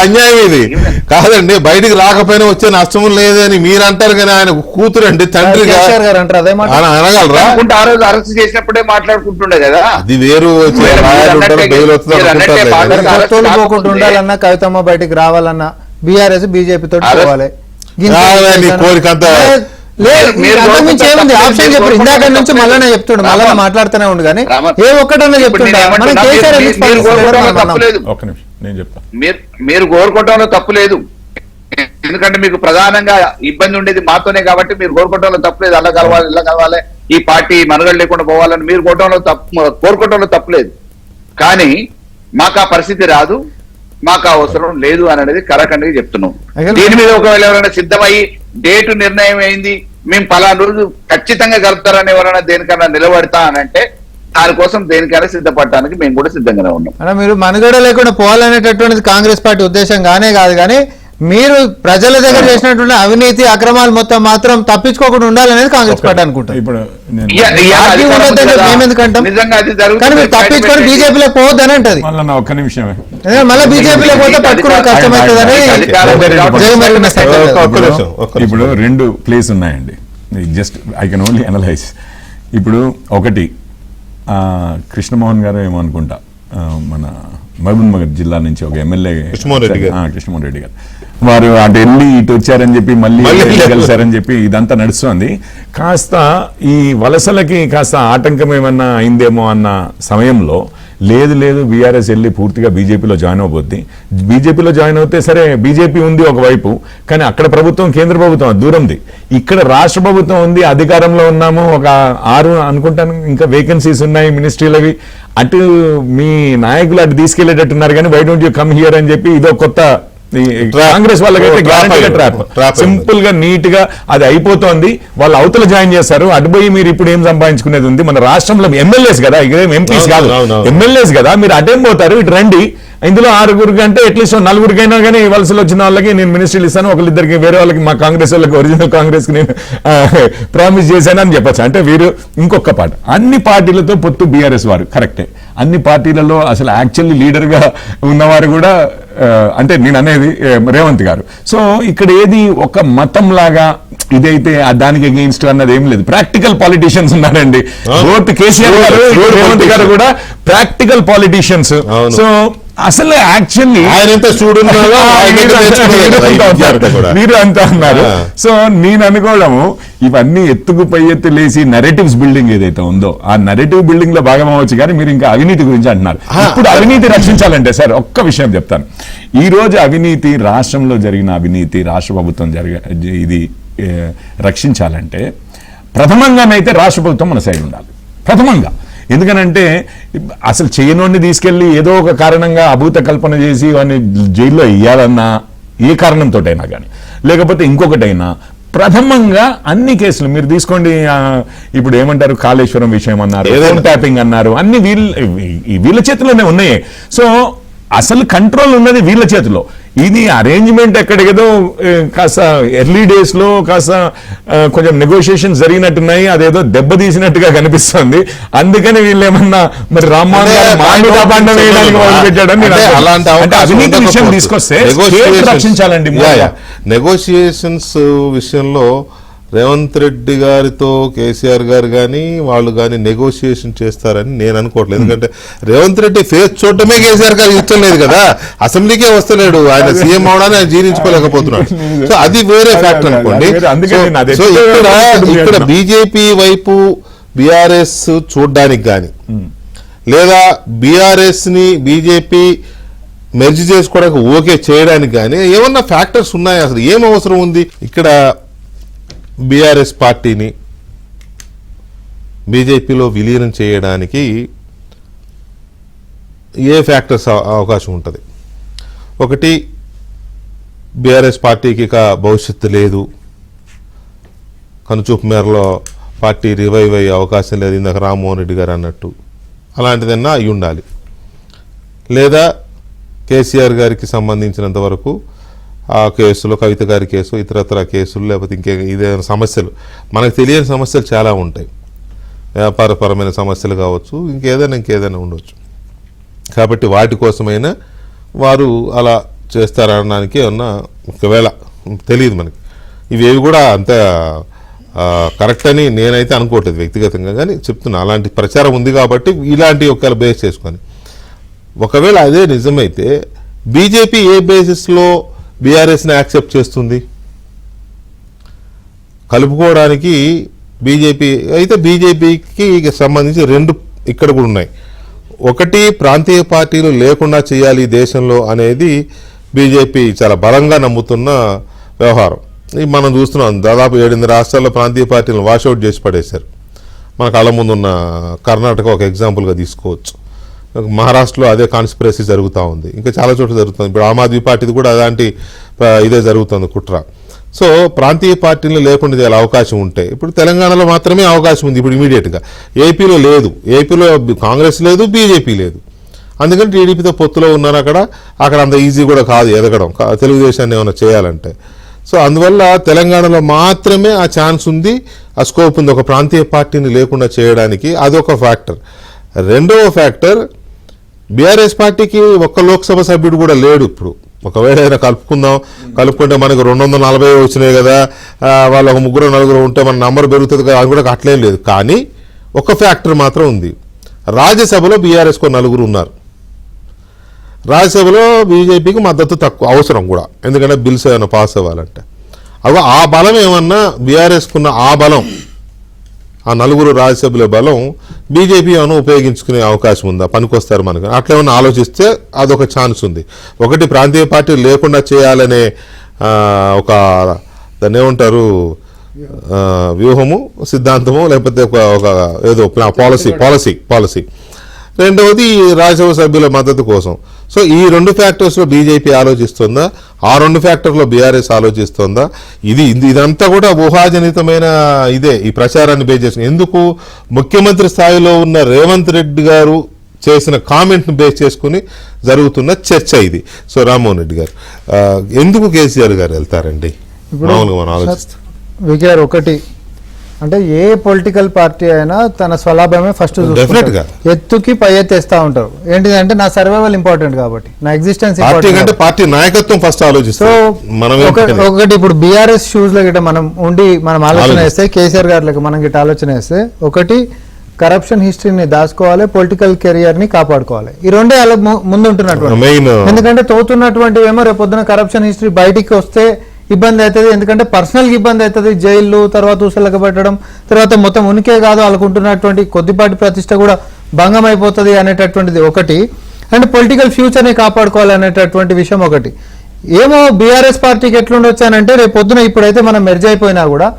అన్యాయం ఇది కాదండి, బయటికి రాకపోయినా వచ్చే నష్టం లేదని మీరు అంటారు. కానీ ఆయన కూతురు అండి, తండ్రి అనగలరా? ఆ రోజు అరెస్ట్ చేసినప్పుడే మాట్లాడుకుంటుండే కదా, అది వేరు. ఉండాలన్నా కవితమ్మ బయటికి రావాలన్నా బీఆర్ఎస్ బీజేపీ తోటి పోవాలి. కోరికంతా ఆప్షన్ చెప్పారు ఇందాక నుంచి మళ్ళీ చెప్తుండే, మళ్ళీ మాట్లాడుతూనే ఉండు కానీ ఏ ఒక్కటన్నా చెప్తుండే. మీరు కోరుకోవటంలో తప్పు లేదు, ఎందుకంటే మీకు ప్రధానంగా ఇబ్బంది ఉండేది మాతోనే కాబట్టి మీరు కోరుకోవటంలో తప్పులేదు. అలా కలవాలి, ఇలా కలవాలి, ఈ పార్టీ మనుగడ లేకుండా పోవాలని మీరు కోరుకోవటంలో తప్పులేదు. కానీ మాకు ఆ పరిస్థితి రాదు, మాకు అవసరం లేదు అని అనేది కరాఖండిగా చెప్తున్నాం. దీని మీద ఒకవేళ ఎవరైనా సిద్ధమయ్యి డేటు నిర్ణయం అయింది, మేము పలానా రోజు ఖచ్చితంగా కలుపుతారని ఎవరైనా దేనికైనా నిలబడతా అని అంటే దానికోసం దేనికైనా సిద్ధపడటానికి మేము కూడా సిద్ధంగానే ఉన్నాం. మీరు మనుగడ లేకుండా పోవాలనేటటువంటిది కాంగ్రెస్ పార్టీ ఉద్దేశం కానే కాదు. కానీ మీరు ప్రజల దగ్గర చేసినటువంటి అవినీతి అక్రమాలు మొత్తం మాత్రం తప్పించుకోకుండా ఉండాలనేది కాంగ్రెస్ పార్టీ అనుకుంటారు. ఇప్పుడు నేను పార్టీ ఉండొద్దని మేము ఎందుకంటాం? నిజంగా అది కానీ మీరు జరుగుతుంది. తప్పించుకొని బీజేపీలో పోవద్దని అంటది. మళ్ళీ నా ఒక్క నిమిషమే మళ్ళీ బీజేపీలో పోతే పట్టుకోవడం కష్టమవుతుందని ఇప్పుడు రెండు ప్లేస్ ఉన్నాయండి, just I can only analyse. ఇప్పుడు ఒకటి కృష్ణమోహన్ గారు ఏమనుకుంటా, మన మహబూబ్ నగర్ జిల్లా నుంచి ఒక ఎమ్మెల్యే కృష్ణమోహన్ రెడ్డి గారు వారు అటు వెళ్ళి ఇటు వచ్చారని చెప్పి మళ్ళీ కలిసారని చెప్పి ఇదంతా నడుస్తోంది. కాస్త ఈ వలసలకి కాస్త ఆటంకం ఏమన్నా అయిందేమో అన్న సమయంలో లేదు బీఆర్ఎస్ వెళ్ళి పూర్తిగా బీజేపీలో జాయిన్ అవబోద్ది. బీజేపీలో జాయిన్ అవుతే సరే, బీజేపీ ఉంది ఒకవైపు, కానీ అక్కడ ప్రభుత్వం కేంద్ర ప్రభుత్వం దూరంది, ఇక్కడ రాష్ట్ర ప్రభుత్వం ఉంది, అధికారంలో ఉన్నాము, ఒక 6 అనుకుంటాను ఇంకా వేకెన్సీస్ ఉన్నాయి మినిస్ట్రీలవి, అటు మీ నాయకులు అటు తీసుకెళ్లేటట్టున్నారు, కానీ why don't you come here అని చెప్పి ఇదో కొత్త కాంగ్రెస్ వాళ్ళకైతే గ్యారంటీగా ట్రాప్. సింపుల్ గా నీట్ గా అది అయిపోతోంది, వాళ్ళు అవతల జాయిన్ చేస్తారు, అటుపోయి మీరు ఇప్పుడు ఏం సంపాదించుకునేది ఉంది. మన రాష్ట్రంలో ఎమ్మెల్యేస్ కదా, ఇక ఎంపీస్ కాదు, ఎమ్మెల్యేస్ కదా, మీరు అటేం పోతారు, ఇటు రండి. ఇందులో 6 అంటే అట్లీస్ట్ 4 కానీ వలసలు వచ్చిన వాళ్ళకి నేను మినిస్ట్రీలు ఇస్తాను, ఒకరిద్దరికి వేరే వాళ్ళకి, మా కాంగ్రెస్ వాళ్ళకి, ఒరిజినల్ కాంగ్రెస్ కి నేను ప్రామిస్ చేశాను అని చెప్పచ్చు. అంటే వీరు ఇంకొక పాట, అన్ని పార్టీలతో పొత్తు బీఆర్ఎస్ వారు కరెక్టే, అన్ని పార్టీలలో అసలు యాక్చువల్లీ లీడర్ గా ఉన్నవారు కూడా అంటే నేను అనేది రేవంత్ గారు. సో ఇక్కడ ఏది ఒక మతం లాగా ఇదైతే దానికి అగెయిన్స్ట్ అన్నది ఏం లేదు, ప్రాక్టికల్ పాలిటీషియన్స్ ఉన్నారండి. బోత్ కేసీఆర్ గారు రేవంత్ గారు కూడా ప్రాక్టికల్ పాలిటీషియన్స్. సో అసలు యాక్చువల్లీ మీరు అంతా అన్నారు. సో నేను అనుకోవడము ఇవన్నీ ఎత్తుకు పై ఎత్తు లేసి నరేటివ్స్ బిల్డింగ్ ఏదైతే ఉందో ఆ నరేటివ్ బిల్డింగ్ లో భాగం అవ్వచ్చు, కానీ మీరు ఇంకా అవినీతి గురించి అంటున్నారు. ఇప్పుడు అవినీతి రక్షించాలంటే సార్ ఒక్క విషయం చెప్తాను. ఈ రోజు అవినీతి, రాష్ట్రంలో జరిగిన అవినీతి, రాష్ట్ర ప్రభుత్వం ఇది రక్షించాలంటే ప్రథమంగానైతే రాష్ట్ర ప్రభుత్వం మన సైడ్ ఉండాలి, ప్రథమంగా. ఎందుకనంటే అసలు చేయనోడిని తీసుకెళ్లి ఏదో ఒక కారణంగా అభూత కల్పన చేసి వాడిని జైల్లో వేయాలన్నా, ఏ కారణంతో అయినా కానీ, లేకపోతే ఇంకొకటైనా ప్రథమంగా అన్ని కేసులు మీరు తీసుకోండి. ఇప్పుడు ఏమంటారు, కాళేశ్వరం విషయం అన్నారు, ఫోన్ ట్యాపింగ్ అన్నారు, అన్ని వీళ్ళ చేతిలోనే ఉన్నాయి. సో అసలు కంట్రోల్ ఉన్నది వీళ్ళ చేతిలో. ఇది అరేంజ్మెంట్ ఎక్కడికేదో కాస్త ఎర్లీ డేస్ లో కాస్త కొంచెం నెగోషియేషన్ జరిగినట్టున్నాయి, అదేదో దెబ్బతీసినట్టుగా కనిపిస్తుంది. అందుకని వీళ్ళు ఏమన్నా మరి రామ్మోహన్ అవినీతి విషయం తీసుకొస్తే రక్షించాలండి. నెగోషియేషన్స్ విషయంలో రేవంత్ రెడ్డి గారితో కేసీఆర్ గారు కానీ వాళ్ళు కానీ నెగోషియేషన్ చేస్తారని నేను అనుకోవట్లేదు. ఎందుకంటే రేవంత్ రెడ్డి ఫేస్ చూడటమే కేసీఆర్ గారు ఇష్టం లేదు కదా, అసెంబ్లీకే వస్తలేడు, ఆయన సీఎం అవడాన్ని ఆయన జీర్ణించుకోలేకపోతున్నాడు. సో అది వేరే ఫ్యాక్టర్ అనుకోండి. సో ఇక్కడ బీజేపీ వైపు బీఆర్ఎస్ చూడడానికి కానీ, లేదా బీఆర్ఎస్ ని బీజేపీ మెర్జ్ చేసుకోవడానికి ఓకే చేయడానికి కానీ ఏమన్నా ఫ్యాక్టర్స్ ఉన్నాయా? అసలు ఏం అవసరం ఉంది ఇక్కడ బీఆర్ఎస్ పార్టీని బీజేపీలో విలీనం చేయడానికి? ఏ ఫ్యాక్టర్స్ అవకాశం ఉంటుంది? ఒకటి, బీఆర్ఎస్ పార్టీకి ఇక భవిష్యత్తు లేదు, కనుచూపు మేరలో పార్టీ రివైవ్ అయ్యే అవకాశం లేదు, ఇందాక రామ్మోహన్ రెడ్డి గారు అన్నట్టు అలాంటిదన్నా అయి ఉండాలి. లేదా కేసీఆర్ గారికి సంబంధించినంత వరకు ఆ కేసులో, కవిత గారి కేసు, ఇతరత్ర కేసులు, లేకపోతే ఇదేమైనా సమస్యలు, మనకు తెలియని సమస్యలు చాలా ఉంటాయి, వ్యాపారపరమైన సమస్యలు కావచ్చు, ఇంకేదైనా ఉండవచ్చు. కాబట్టి వాటి కోసమైనా వారు అలా చేస్తారనడానికి ఏమన్నా, ఒకవేళ తెలియదు మనకి, ఇవేవి కూడా అంత కరెక్ట్ అని నేనైతే అనుకోవట్లేదు వ్యక్తిగతంగా, కానీ చెప్తున్నా అలాంటి ప్రచారం ఉంది కాబట్టి ఇలాంటి ఒకవేళ బేస్ చేసుకొని, ఒకవేళ అదే నిజమైతే బీజేపీ ఏ బేసిస్లో బీఆర్ఎస్ని యాక్సెప్ట్ చేస్తుంది? కలుపుకోవడానికి బీజేపీ అయితే బీజేపీకి సంబంధించి 2 ఇక్కడ కూడా ఉన్నాయి. ఒకటి, ప్రాంతీయ పార్టీలు లేకుండా చేయాలి దేశంలో అనేది బీజేపీ చాలా బలంగా నమ్ముతున్న వ్యవహారం. మనం చూస్తున్నాం, దాదాపు 7 రాష్ట్రాల్లో ప్రాంతీయ పార్టీలను వాషౌట్ చేసి పడేశారు. మన కళ్ళ ముందున్న కర్ణాటక ఒక ఎగ్జాంపుల్గా తీసుకోవచ్చు. మహారాష్ట్రలో అదే కాన్స్పిరసీ జరుగుతూ ఉంది, ఇంకా చాలా చోట్ల జరుగుతుంది. ఇప్పుడు ఆమ్ ఆద్మీ పార్టీది కూడా అలాంటి ఇదే జరుగుతుంది కుట్ర. సో ప్రాంతీయ పార్టీలు లేకుండా చేయాలి అవకాశం ఉంటే. ఇప్పుడు తెలంగాణలో మాత్రమే అవకాశం ఉంది ఇప్పుడు ఇమీడియట్గా. ఏపీలో లేదు, ఏపీలో కాంగ్రెస్ లేదు, బీజేపీ లేదు. అందుకని టీడీపీతో పొత్తులో ఉన్నారు. అక్కడ అంత ఈజీ కూడా కాదు ఎదగడం తెలుగుదేశాన్ని ఏమైనా చేయాలంటే. సో అందువల్ల తెలంగాణలో మాత్రమే ఆ ఛాన్స్ ఉంది, ఆ స్కోప్ ఉంది ఒక ప్రాంతీయ పార్టీని లేకుండా చేయడానికి. అదొక ఫ్యాక్టర్. రెండవ ఫ్యాక్టర్, బీఆర్ఎస్ పార్టీకి ఒక్క లోక్సభ సభ్యుడు కూడా లేడు ఇప్పుడు. ఒకవేళ ఏదైనా కలుపుకుంటే మనకు 240 వచ్చినాయి కదా, వాళ్ళ ఒక 3-4 ఉంటే మన నంబర్ పెరుగుతుంది కదా, అది కూడా అట్లేం లేదు. కానీ ఒక ఫ్యాక్టర్ మాత్రం ఉంది, రాజ్యసభలో బీఆర్ఎస్కు 4 ఉన్నారు. రాజ్యసభలో బీజేపీకి మద్దతు తక్కువ అవసరం కూడా, ఎందుకంటే బిల్స్ ఏమైనా పాస్ అవ్వాలంటే. అవి ఆ బలం ఏమన్నా బీఆర్ఎస్కున్న ఆ బలం, ఆ 4 రాజ్యసభల బలం బీజేపీ ఏమైనా ఉపయోగించుకునే అవకాశం ఉందా, పనికొస్తారు మనకు, అట్లా ఏమైనా ఆలోచిస్తే అదొక ఛాన్స్ ఉంది. ఒకటి ప్రాంతీయ పార్టీ లేకుండా చేయాలనే ఒక దాన్ని ఏమంటారు వ్యూహము, సిద్ధాంతము, లేకపోతే ఒక ఏదో పాలసీ. రెండవది రాజ్యసభ సభ్యుల మద్దతు కోసం. సో ఈ 2 ఫ్యాక్టర్స్లో బీజేపీ ఆలోచిస్తుందా, ఆ 2 ఫ్యాక్టర్లో బీఆర్ఎస్ ఆలోచిస్తుందా? ఇదంతా కూడా ఊహాజనితమైన ఇదే, ఈ ప్రచారాన్ని బేస్ చేసుకుని. ఎందుకు ముఖ్యమంత్రి స్థాయిలో ఉన్న రేవంత్ రెడ్డి గారు చేసిన కామెంట్ను బేస్ చేసుకుని జరుగుతున్న చర్చ ఇది. సో రామ్మోహన్ రెడ్డి గారు, ఎందుకు కేసీఆర్ గారు వెళ్తారండి మామూలుగా మనం ఆలోచిస్తాం? వికేఆర్ ఒకటి అంటే ఏ పొలిటికల్ పార్టీ అయినా తన స్వలాభమే ఫస్ట్ ఎత్తుకి పై ఎత్తేస్తా ఉంటారు. ఏంటిదంటే నా సర్వైవల్ ఇంపార్టెంట్ కాబట్టి, నా ఎగ్జిస్టెన్స్ ఇంపార్టెంట్, పార్టీ నాయకత్వం ఫస్ట్ ఆలోచిస్తాం. ఒకటి ఇప్పుడు బీఆర్ఎస్ షూస్ లో గిట్ట మనం ఆలోచన వేస్తే, కేసీఆర్ గారికి మనం గిట్ట ఆలోచన వేస్తే, ఒకటి కరప్షన్ హిస్టరీని దాచుకోవాలి, పొలిటికల్ కెరియర్ ని కాపాడుకోవాలి. ఈ రెండే అలా ముందుంటున్నటువంటి. ఎందుకంటే తోతున్నటువంటి ఏమో రేపొద్దున కరప్షన్ హిస్టరీ బయటికి వస్తే ఇబ్బంది అవుతుంది. ఎందుకంటే పర్సనల్గా ఇబ్బంది అవుతుంది, జైళ్ళు, తర్వాత ఊసలకు పెట్టడం, తర్వాత మొత్తం ఉనికే కాదు వాళ్ళకుంటున్నటువంటి కొద్దిపాటి ప్రతిష్ట కూడా భంగం అయిపోతుంది అనేటటువంటిది ఒకటి. అండ్ పొలిటికల్ ఫ్యూచర్ని కాపాడుకోవాలి అనేటటువంటి విషయం ఒకటి. ఏమో బీఆర్ఎస్ పార్టీకి ఎట్లుండొచ్చానంటే రేపొద్దున ఇప్పుడైతే మనం మెర్జ్ అయిపోయినా కూడా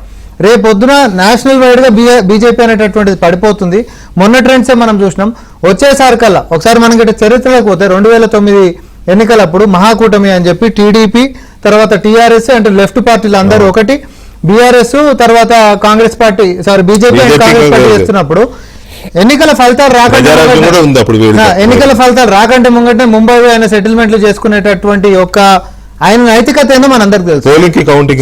రేపొద్దున నేషనల్ వైడ్గా బీజేపీ అనేటటువంటిది పడిపోతుంది. మొన్న ట్రెండ్సే మనం చూసినాం. వచ్చేసారి కల్లా ఒకసారి మనం గిట్ట చరిత్రలోకి పోతే 2009 ఎన్నికలప్పుడు మహాకూటమి అని చెప్పి టీడీపీ, తర్వాత టీఆర్ఎస్ అంటే లెఫ్ట్ పార్టీలు అందరూ ఒకటి, బీఆర్ఎస్ తర్వాత Congress party, sorry BJP and Congress party చేస్తున్నప్పుడు ఎన్నికల ఫలితాలు రాకంటే ముంగటే ముంబై ఆయన సెటిల్మెంట్లు చేసుకునేటటువంటి ఒక ఆయన నైతికత ఏందో మనందరికి తెలుసు.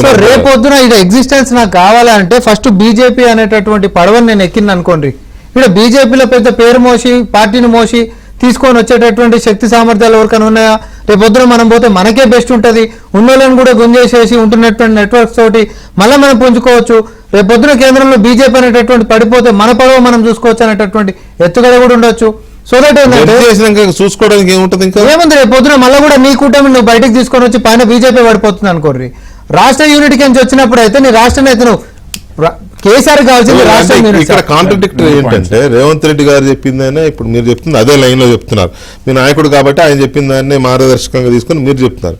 సో రేపొద్దున ఇది ఎగ్జిస్టెన్స్ నాకు కావాలంటే ఫస్ట్ బీజేపీ అనేటటువంటి పడవని నేను ఎక్కింది అనుకోండి. ఇక్కడ బీజేపీలో పెద్ద పేరు మోసి పార్టీని మోసి తీసుకొని వచ్చేటటువంటి శక్తి సామర్థ్యాలు ఎవరికైనా ఉన్నాయా? రేపొద్దున మనం పోతే మనకే బెస్ట్ ఉంటుంది. ఉన్నోళ్ళని కూడా గుంజేసేసి ఉంటున్నటువంటి నెట్వర్క్స్ తోటి మళ్ళీ మనం పుంజుకోవచ్చు. రేపొద్దున కేంద్రంలో బీజేపీ అనేటటువంటి పడిపోతే మన పడవ మనం చూసుకోవచ్చు అనేటటువంటి ఎత్తుగడ కూడా ఉండొచ్చు. సో దట్ ఏంటంటే చూసుకోవడానికి ఏముంటుంది, ఏముంది రేపొద్దున మళ్ళీ కూడా నీ కూటమి నువ్వు బయటకు తీసుకొని వచ్చి పైన బీజేపీ పడిపోతుంది అనుకోర్రి. రాష్ట్ర యూనిట్కి నుంచి వచ్చినప్పుడు అయితే నీ రాష్ట్రాన్ని అయితే నువ్వు కేసీఆర్ కావాల్సింది రాష్ట్రం. ఇక్కడ కాంట్రడిక్టరీ ఏంటంటే రేవంత్ రెడ్డి గారు చెప్పిందనే ఇప్పుడు మీరు చెప్తుంది అదే లైన్ లో చెప్తున్నారు. మీ నాయకుడు కాబట్టి ఆయన చెప్పిందాన్ని మార్గదర్శకంగా తీసుకొని మీరు చెప్తున్నారు.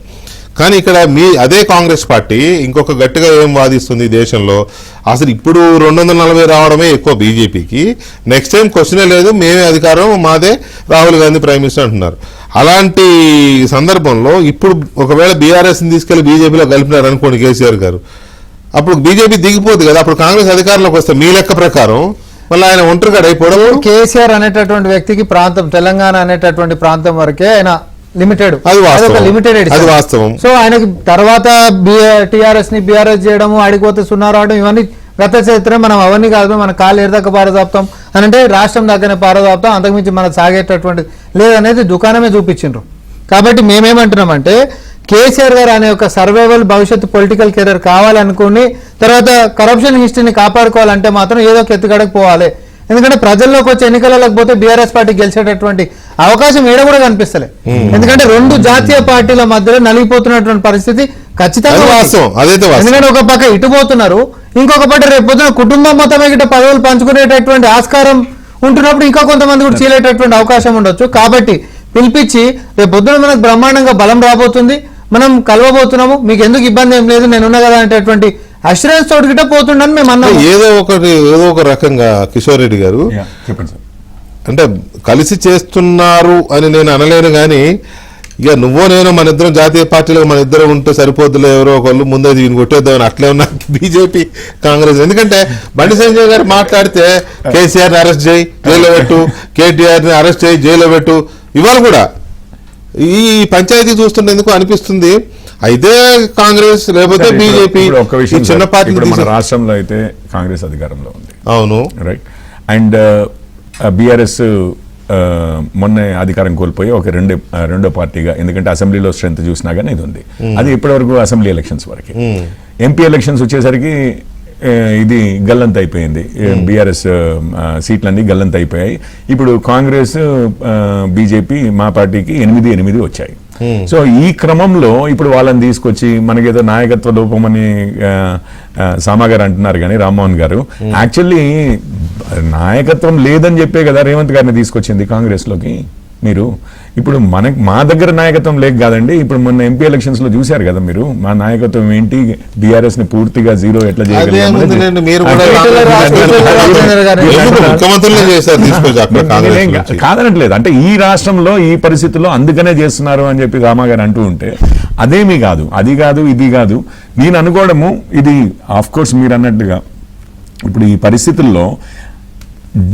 కానీ ఇక్కడ అదే కాంగ్రెస్ పార్టీ ఇంకొక గట్టిగా ఏం వాదిస్తుంది ఈ దేశంలో, అసలు ఇప్పుడు 240 రావడమే ఎక్కువ బీజేపీకి, నెక్స్ట్ టైం క్వశ్చనే లేదు, మేమే అధికారం మాదే, రాహుల్ గాంధీ ప్రైమ్ మినిస్టర్ అంటున్నారు. అలాంటి సందర్భంలో ఇప్పుడు ఒకవేళ బీఆర్ఎస్ని తీసుకెళ్లి బీజేపీలో కలిపినారు అనుకోండి కేసీఆర్ గారు, అప్పుడు బీజేపీ దిగిపోతుంది కదా, అప్పుడు కాంగ్రెస్ అధికారంలోకి వస్తే మీ లెక్క ప్రకారం మళ్ళీ ఆయన ఒంటరిగా అయిపోవడం. కేసీఆర్ అనేటటువంటి వ్యక్తికి ప్రాంతం తెలంగాణ అనేటటువంటి ప్రాంతం వరకే ఆయన లిమిటెడ్, అది వాస్తవం. సో ఆయనకి తర్వాత టీఆర్ఎస్ ని బీఆర్ఎస్ చేయడము, ఆడిపోతే 0 రావడం, ఇవన్నీ గత చరిత్ర. మనం అవన్నీ కాదు, మన కాలు ఏడదాకా పారదాపుతాం అని అంటే రాష్ట్రం దగ్గరనే పారదాపుతాం, అంతకుమించి మనకు సాగేటటువంటి లేదనేది దుకాణమే చూపించిండ్రు. కాబట్టి మేమేమంటున్నామంటే కేసీఆర్ గారు అనే ఒక సర్వైవల్ భవిష్యత్తు పొలిటికల్ కెరీర్ కావాలనుకుని తర్వాత కరప్షన్ హిస్టరీని కాపాడుకోవాలంటే మాత్రం ఏదో ఒక ఎత్తుగడకు పోవాలి. ఎందుకంటే ప్రజల్లోకి వచ్చే ఎన్నికలకు పోతే బీఆర్ఎస్ పార్టీ గెలిచేటటువంటి అవకాశం ఏడ కూడా కనిపిస్తలే. ఎందుకంటే 2 జాతీయ పార్టీల మధ్యలో నలిగిపోతున్నటువంటి పరిస్థితి ఖచ్చితంగా వాస్తవం. ఎందుకంటే ఒక పక్క ఇటు పోతున్నారు, ఇంకొక పక్క రేపు పొద్దున కుటుంబం మొత్తమే గిట్ట పదవులు పంచుకునేటటువంటి ఆస్కారం ఉంటున్నప్పుడు ఇంకా కొంతమంది కూడా చీలేటటువంటి అవకాశం ఉండొచ్చు. కాబట్టి పిలిపించి రేపు పొద్దున మనకు బ్రహ్మాండంగా బలం రాబోతుంది, మనం కలవబోతున్నాము, మీకు ఎందుకు ఇబ్బంది ఏం లేదు, నేనున్నా కదా అనేటటువంటి అష్యూరెన్స్ తోటి గిట్ట పోతుండని మేము అన్నాం. ఏదో ఒక రకంగా కిషోర్ రెడ్డి గారు చెప్పండి సార్, అంటే కలిసి చేస్తున్నారు అని నేను అనలేను, కానీ ఇక నువ్వో నేను మన ఇద్దరం జాతీయ పార్టీలో మన ఇద్దరు ఉంటే సరిపోద్దులే, ఎవరో ఒకళ్ళు ముందే దీన్ని కొట్టేద్దామని అట్లే ఉన్నా బీజేపీ కాంగ్రెస్. ఎందుకంటే బండి సంజయ్ గారు మాట్లాడితే కేసీఆర్ ని అరెస్ట్ చేయి జైల్లో పెట్టు, కేటీఆర్ ని అరెస్ట్ చేయి జైల్లో పెట్టు, ఇవాళ కూడా ఈ పంచాయతీ చూస్తుండేందుకు అనిపిస్తుంది అయితే కాంగ్రెస్ లేకపోతే సరే, ఇప్పుడు- బీజేపీ ఇప్పుడు ఒక్క విషయం చిన్న సార్, పార్టీ ఇప్పుడు మన రాష్ట్రంలో అయితే కాంగ్రెస్ అధికారంలో ఉంది, అవును రైట్. అండ్ బీఆర్ఎస్ మొన్న అధికారం కోల్పోయి ఒక రెండో పార్టీగా, ఎందుకంటే అసెంబ్లీలో స్ట్రెంత్ చూసినా కానీ ఇది ఉంది. అది ఇప్పటివరకు అసెంబ్లీ ఎలక్షన్స్ వరకు. ఎంపీ ఎలక్షన్స్ వచ్చేసరికి ఇది గల్లంత అయిపోయింది. బీఆర్ఎస్ సీట్లన్నీ గల్లంత అయిపోయాయి. ఇప్పుడు కాంగ్రెస్, బీజేపీ, మా పార్టీకి 8 వచ్చాయి. సో ఈ క్రమంలో ఇప్పుడు వాళ్ళని తీసుకొచ్చి మనకేదో నాయకత్వ లోపమని సామా గారు అంటున్నారు, కానీ రామ్మోహన్ గారు యాక్చువల్లీ నాయకత్వం లేదని చెప్పే కదా రేవంత్ గారిని తీసుకొచ్చింది కాంగ్రెస్ లోకి. మీరు ఇప్పుడు మా దగ్గర నాయకత్వం లేక కాదండి, ఇప్పుడు మొన్న ఎంపీ ఎలక్షన్స్ లో చూశారు కదా మీరు, మా నాయకత్వం ఏంటి, బీఆర్ఎస్ ని పూర్తిగా జీరో ఎట్లా అదేముందిలేండి, మీరు కూడా చేయగలిగాం. ముఖ్యమంత్రులే చేశారు తీసుకొచ్చి అక్కడ కాంగ్రెస్ నుంచి. కాదనట్లేదు, అంటే ఈ రాష్ట్రంలో ఈ పరిస్థితుల్లో అందుకనే చేస్తున్నారు అని చెప్పి రామా గారు అంటూ ఉంటే అదేమీ కాదు, అది కాదు, ఇది కాదు. నేను అనుకోవడము ఇది ఆఫ్ కోర్స్ మీరు అన్నట్టుగా ఇప్పుడు ఈ పరిస్థితుల్లో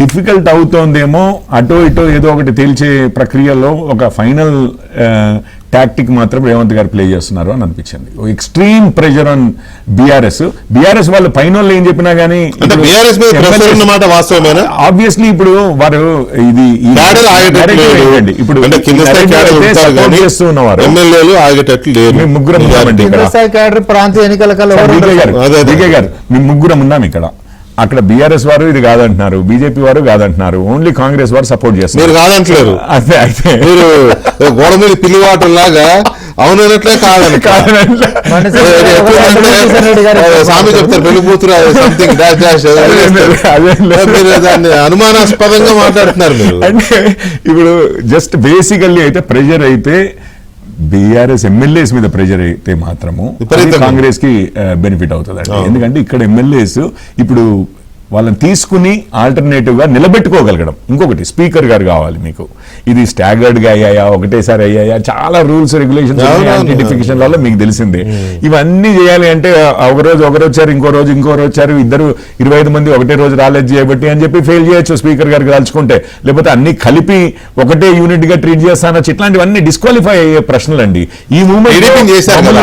డిఫికల్ట్ అవుతోందేమో, అటో ఇటో ఏదో ఒకటి తేల్చే ప్రక్రియలో ఒక ఫైనల్ టాక్టిక్ మాత్రం రేవంత్ గారు ప్లే చేస్తున్నారు అని అనిపించింది. ఎక్స్ట్రీమ్ ప్రెషర్ ఆన్ బీఆర్ఎస్ వాళ్ళు పైన వాళ్ళు ఏం చెప్పినా కానీ ఆబ్వియస్లీ ఇప్పుడు వారు ఇది ఇప్పుడు చేస్తూ ఉన్నవారు ముగ్గురం ఉన్నామండి ఇక్కడ. ప్రాంతీయ ఎన్నికల గారు మేము ముగ్గురం ఉన్నాం ఇక్కడ. అక్కడ బీఆర్ఎస్ వారు ఇది కాదంటున్నారు, బీజేపీ వారు కాదంటున్నారు, ఓన్లీ కాంగ్రెస్ వారు సపోర్ట్ చేస్తున్నారు. మీరు కాదంటలేరు, అదే అయితే మీరు గోడ మీద పిల్లివాటంలాగా అవునట్లే కాదని స్వామి చెప్తారు పెళ్లికూతురు సంథింగ్ డాష్ డాష్ మీరు దాన్ని అనుమానాస్పదంగా మాట్లాడుతున్నారు మీరు. అంటే ఇప్పుడు జస్ట్ బేసికల్లీ అయితే ప్రెషర్ అయితే బీఆర్ఎస్ ఎమ్మెల్యేస్ మీద ప్రెషర్ అయితే మాత్రము కాంగ్రెస్ కి బెనిఫిట్ అవుతుంది అండి. ఎందుకంటే ఇక్కడ ఎమ్మెల్యేస్ ఇప్పుడు వాళ్ళని తీసుకుని ఆల్టర్నేటివ్ గా నిలబెట్టుకోగలగడం. ఇంకొకటి స్పీకర్ గారు కావాలి మీకు. ఇది స్టాగర్డ్ గా అయ్యాయా, ఒకటేసారి అయ్యాయా, చాలా రూల్స్ రెగ్యులేషన్స్ యాంటిఫికేషన్ వల్ల మీకు తెలిసిందే. ఇవన్నీ చేయాలి అంటే ఒక రోజు వచ్చారు, ఇంకో రోజు వచ్చారు, ఇద్దరు 25 మంది ఒకటే రోజు రాలేదు చేయబట్టి అని చెప్పి ఫెయిల్ చేయొచ్చు స్పీకర్ గారికి తలుచుకుంటే. లేకపోతే అన్ని కలిపి ఒకటే యూనిట్ గా ట్రీట్ చేస్తానొచ్చు. ఇట్లాంటివన్నీ డిస్క్వాలిఫై అయ్యే ప్రశ్నలండి. ఈ మూమెంట్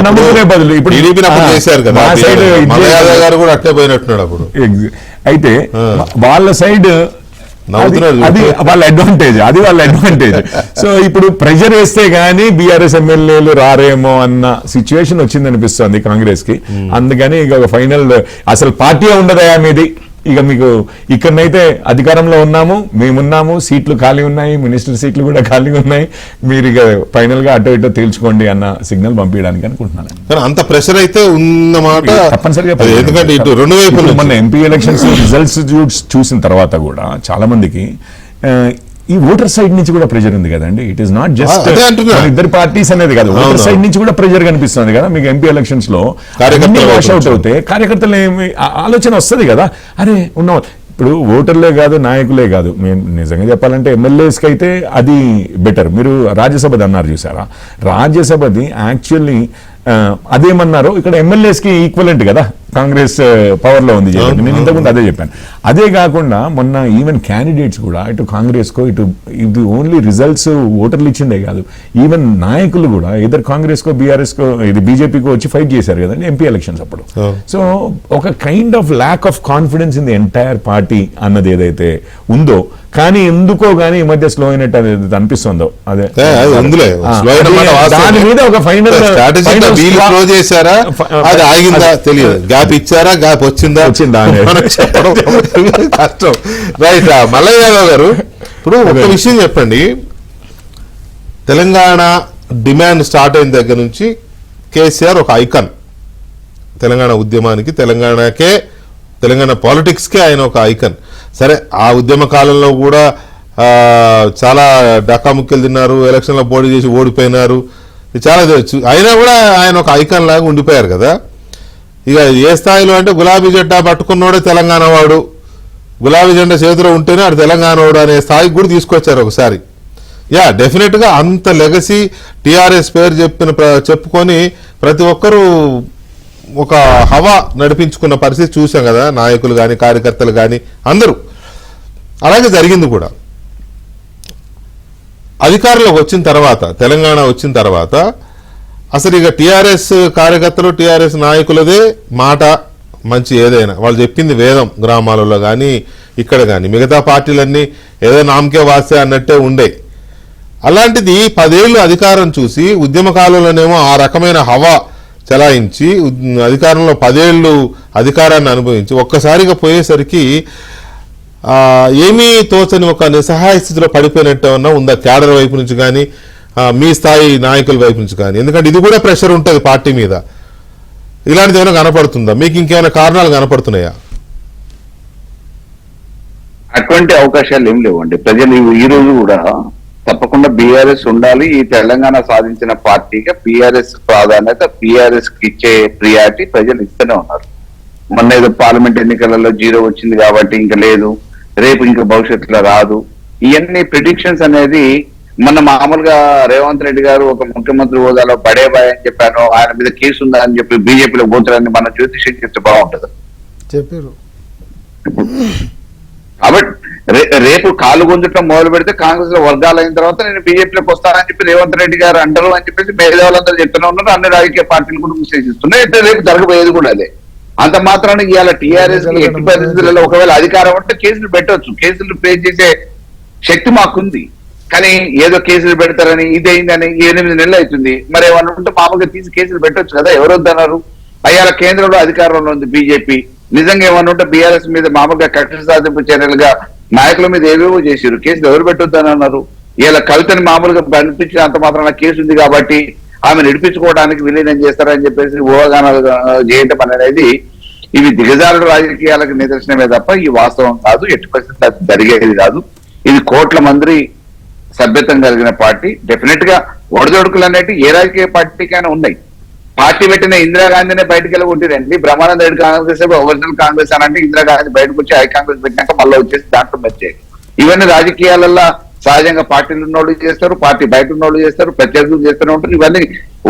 నమ్ముకునే బదులు ఇప్పుడు అయితే వాళ్ళ సైడ్ అది వాళ్ళ అడ్వాంటేజ్. సో ఇప్పుడు ప్రెషర్ వేస్తే గానీ బీఆర్ఎస్ ఎమ్మెల్యేలు రారేమో అన్న సిచ్యువేషన్ వచ్చింది అనిపిస్తుంది కాంగ్రెస్ కి. అందుకని ఇక ఫైనల్ అసలు పార్టీ ఉండదయా మీది, ఇక మీకు ఇక్కడనైతే అధికారంలో మేమున్నాము, సీట్లు ఖాళీ ఉన్నాయి, మినిస్టర్ సీట్లు కూడా ఖాళీ ఉన్నాయి, మీరు ఇక ఫైనల్ గా అటో ఇటో తేల్చుకోండి అన్న సిగ్నల్ పంపించడానికి అనుకుంటున్నాను. అంత ప్రెషర్ అయితే ఉన్నమాట తప్పనిసరిగా. ఎందుకంటే ఇటు రెండు వైపులు మన ఎంపీ ఎలక్షన్స్ రిజల్ట్స్ చూసిన తర్వాత కూడా చాలా మందికి ఈ ఓటర్ సైడ్ నుంచి కూడా ప్రెషర్ ఉంది కదండి. ఇట్ ఈస్ నాట్ జస్ట్ ఇద్దరు పార్టీస్ అనేది కాదు, ఓటర్ సైడ్ నుంచి కూడా ప్రెషర్ కనిపిస్తుంది కదా మీకు. ఎంపీ ఎలక్షన్స్ లో వాష్అవుట్ అవుతే కార్యకర్తలు ఏమి ఆలోచన వస్తుంది కదా, అరే ఉన్నాం. ఇప్పుడు ఓటర్లే కాదు, నాయకులే కాదు, మేము నిజంగా చెప్పాలంటే ఎమ్మెల్యేస్కి అయితే అది బెటర్. మీరు రాజ్యసభది అన్నారు చూసారా, రాజ్యసభది యాక్చువల్లీ అదేమన్నారు ఇక్కడ ఎమ్మెల్యేస్కి ఈక్వలెంట్ కదా, కాంగ్రెస్ పవర్ లో ఉంది. నేను ఇంతకుముందు అదే చెప్పాను. అదే కాకుండా మొన్న ఈవెన్ క్యాండిడేట్స్ కూడా ఇటు కాంగ్రెస్ కో ఇది ఓన్లీ రిజల్ట్స్ ఓటర్లు ఇచ్చిందే కాదు, ఈవెన్ నాయకులు కూడా ఇద్దరు కాంగ్రెస్ కో బీఆర్ఎస్ కో ఇది బీజేపీకో వచ్చి ఫైట్ చేశారు కదండి ఎంపీ ఎలక్షన్స్ అప్పుడు. సో ఒక kind of lack of confidence in the entire party అన్నది ఏదైతే ఉందో, కానీ ఎందుకో గానీ ఈ మధ్య స్లో అయినట్టు అది అనిపిస్తుందో, అదే దాని మీద ఒక ఫైనల్ చేశారా, అది ఆగిందా తెలియదు, గ్యాప్ ఇచ్చారా, గ్యాప్ వచ్చిందా చెప్పడం కష్టం. రైట్. మల్లయ్య యాదవ్ గారు, ఇప్పుడు ఒక విషయం చెప్పండి. తెలంగాణ డిమాండ్ స్టార్ట్ అయిన దగ్గర నుంచి కేసీఆర్ ఒక ఐకాన్. తెలంగాణ ఉద్యమానికి, తెలంగాణ పాలిటిక్స్కే ఆయన ఒక ఐకాన్. సరే, ఆ ఉద్యమ కాలంలో కూడా చాలా డకాముక్కలు తిన్నారు, ఎలక్షన్లో పోటీ చేసి ఓడిపోయినారు, చాలా అయినా కూడా ఆయన ఒక ఐకాన్ లాగా ఉండిపోయారు కదా. ఇక ఏ స్థాయిలో అంటే గులాబీ జెండా పట్టుకున్నోడే తెలంగాణ వాడు, గులాబీ జెండా చేతిలో ఉంటేనే ఆడు తెలంగాణ వాడు అనే స్థాయికి కూడా తీసుకొచ్చారు ఒకసారి. డెఫినెట్ గా అంత లెగసీ టీఆర్ఎస్ పేరు చెప్పుకొని ప్రతి ఒక్కరూ ఒక హవా నడిపించుకున్న పరిస్థితి చూసాం కదా, నాయకులు కానీ కార్యకర్తలు కానీ అందరూ. అలాగే జరిగింది కూడా. అధికారంలోకి వచ్చిన తర్వాత, తెలంగాణ వచ్చిన తర్వాత అసలు ఇక టీఆర్ఎస్ కార్యకర్తలు, టీఆర్ఎస్ నాయకులదే మాట మంచి ఏదైనా వాళ్ళు చెప్పింది వేదం. గ్రామాలలో కానీ ఇక్కడ కానీ మిగతా పార్టీలన్నీ ఏదో నామకే వాస్తే అన్నట్టే ఉండే. అలాంటిది 10 ఏళ్ళు అధికారం చూసి ఉద్యమకాలంలోనేమో ఆ రకమైన హవా చలాయించి అధికారంలో 10 ఏళ్ళు అధికారాన్ని అనుభవించి ఒక్కసారిగా పోయేసరికి ఏమీ తోచని ఒక నిస్సహాయ స్థితిలో పడిపోయినట్టు ఏమన్నా ఉందా క్యాడర్ వైపు నుంచి కానీ మీ స్థాయి నాయకుల వైపు నుంచి కానీ? ఎందుకంటే ఇది కూడా ప్రెషర్ ఉంటుంది పార్టీ మీద. ఇలాంటిది ఏమైనా కనపడుతుందా మీకు? ఇంకేమైనా కారణాలు కనపడుతున్నాయా? అటువంటి అవకాశాలు ఏం లేవండి. ప్రజలు ఈ రోజు కూడా తప్పకుండా బీఆర్ఎస్ ఉండాలి, ఈ తెలంగాణ సాధించిన పార్టీగా బీఆర్ఎస్ ప్రాధాన్యత, బీఆర్ఎస్ కి ఇచ్చే ప్రియారిటీ ప్రజలు ఇస్తూనే ఉన్నారు. మొన్న ఏదో పార్లమెంట్ ఎన్నికలలో 0 వచ్చింది కాబట్టి ఇంకా లేదు, రేపు ఇంకా భవిష్యత్తులో రాదు, ఇవన్నీ ప్రిడిక్షన్స్ అనేది మొన్న మామూలుగా రేవంత్ రెడ్డి గారు ఒక ముఖ్యమంత్రి హోదాలో బడేబాయ్ అని చెప్పాను, ఆయన మీద కేసు ఉందా అని చెప్పి బీజేపీలో పోతారని మన జ్యోతిష్యం చెప్తే బాగుంటది చెప్పారు. కాబట్టి రేపు కాలు గుంజటం మొదలు పెడితే కాంగ్రెస్ లో వర్గాలు అయిన తర్వాత నేను బీజేపీలోకి వస్తానని చెప్పి రేవంత్ రెడ్డి గారు అంటారు అని చెప్పేసి మేధావులందరూ చెప్తూనే ఉన్నారు. అన్ని రాజకీయ పార్టీలు కూడా విశ్లేషిస్తున్నాయి. అయితే రేపు జరగబోయేది కూడా అదే. అంత మాత్రాన ఇవాళ టీఆర్ఎస్ ఎట్టి పరిస్థితులలో ఒకవేళ అధికారం ఉంటే కేసులు పెట్టవచ్చు, కేసులు పే చేసే శక్తి మాకుంది. కానీ ఏదో కేసులు పెడతారని ఇదైందని 8 నెలలు అవుతుంది. మరి ఏమన్నా ఉంటే మామూలుగా తీసి కేసులు పెట్టొచ్చు కదా, ఎవరు వద్దన్నారు? అయ్యాల కేంద్రంలో అధికారంలో ఉంది బీజేపీ. నిజంగా ఏమన్నా ఉంటే బీఆర్ఎస్ మీద మామూలుగా కక్ష సాధింపు చర్యలుగా నాయకుల మీద ఏవేవో చేశారు, కేసులు ఎవరు పెట్టొద్దని అన్నారు. ఇలా కవితని మామూలుగా పంపించిన అంత మాత్రాన కేసు ఉంది కాబట్టి ఆమె నడిపించుకోవడానికి విలీనం చేస్తారని చెప్పేసి ఊహాగానాలు చేయటం అనేది ఇవి దిగజారుడు రాజకీయాలకు నిదర్శనమే తప్ప ఈ వాస్తవం కాదు. ఎట్టి పరిస్థితులు అది జరిగేది కాదు. ఇది కోట్ల మంది సభ్యత్వం కలిగిన పార్టీ. డెఫినెట్ గా ఒడదొడుకులు అనేవి ఏ రాజకీయ పార్టీకైనా ఉన్నాయి. పార్టీ పెట్టిన ఇందిరాగాంధీనే బయటకు వెళ్ళి ఉంటుందండి. బ్రహ్మానంద రెడ్డి కాంగ్రెస్ ఒరిజినల్ కాంగ్రెస్ అని అంటే ఇందిరాగాంధీ బయటకు వచ్చి హై కాంగ్రెస్ పెట్టినాక మళ్ళీ వచ్చేసి దాంట్లో వచ్చాయి. ఇవన్నీ రాజకీయాలలో సహజంగా పార్టీలు ఉన్నోళ్ళు చేస్తారు, పార్టీ బయట ఉన్నోళ్ళు చేస్తారు, ప్రత్యర్థులు చేస్తూనే ఉంటారు. ఇవన్నీ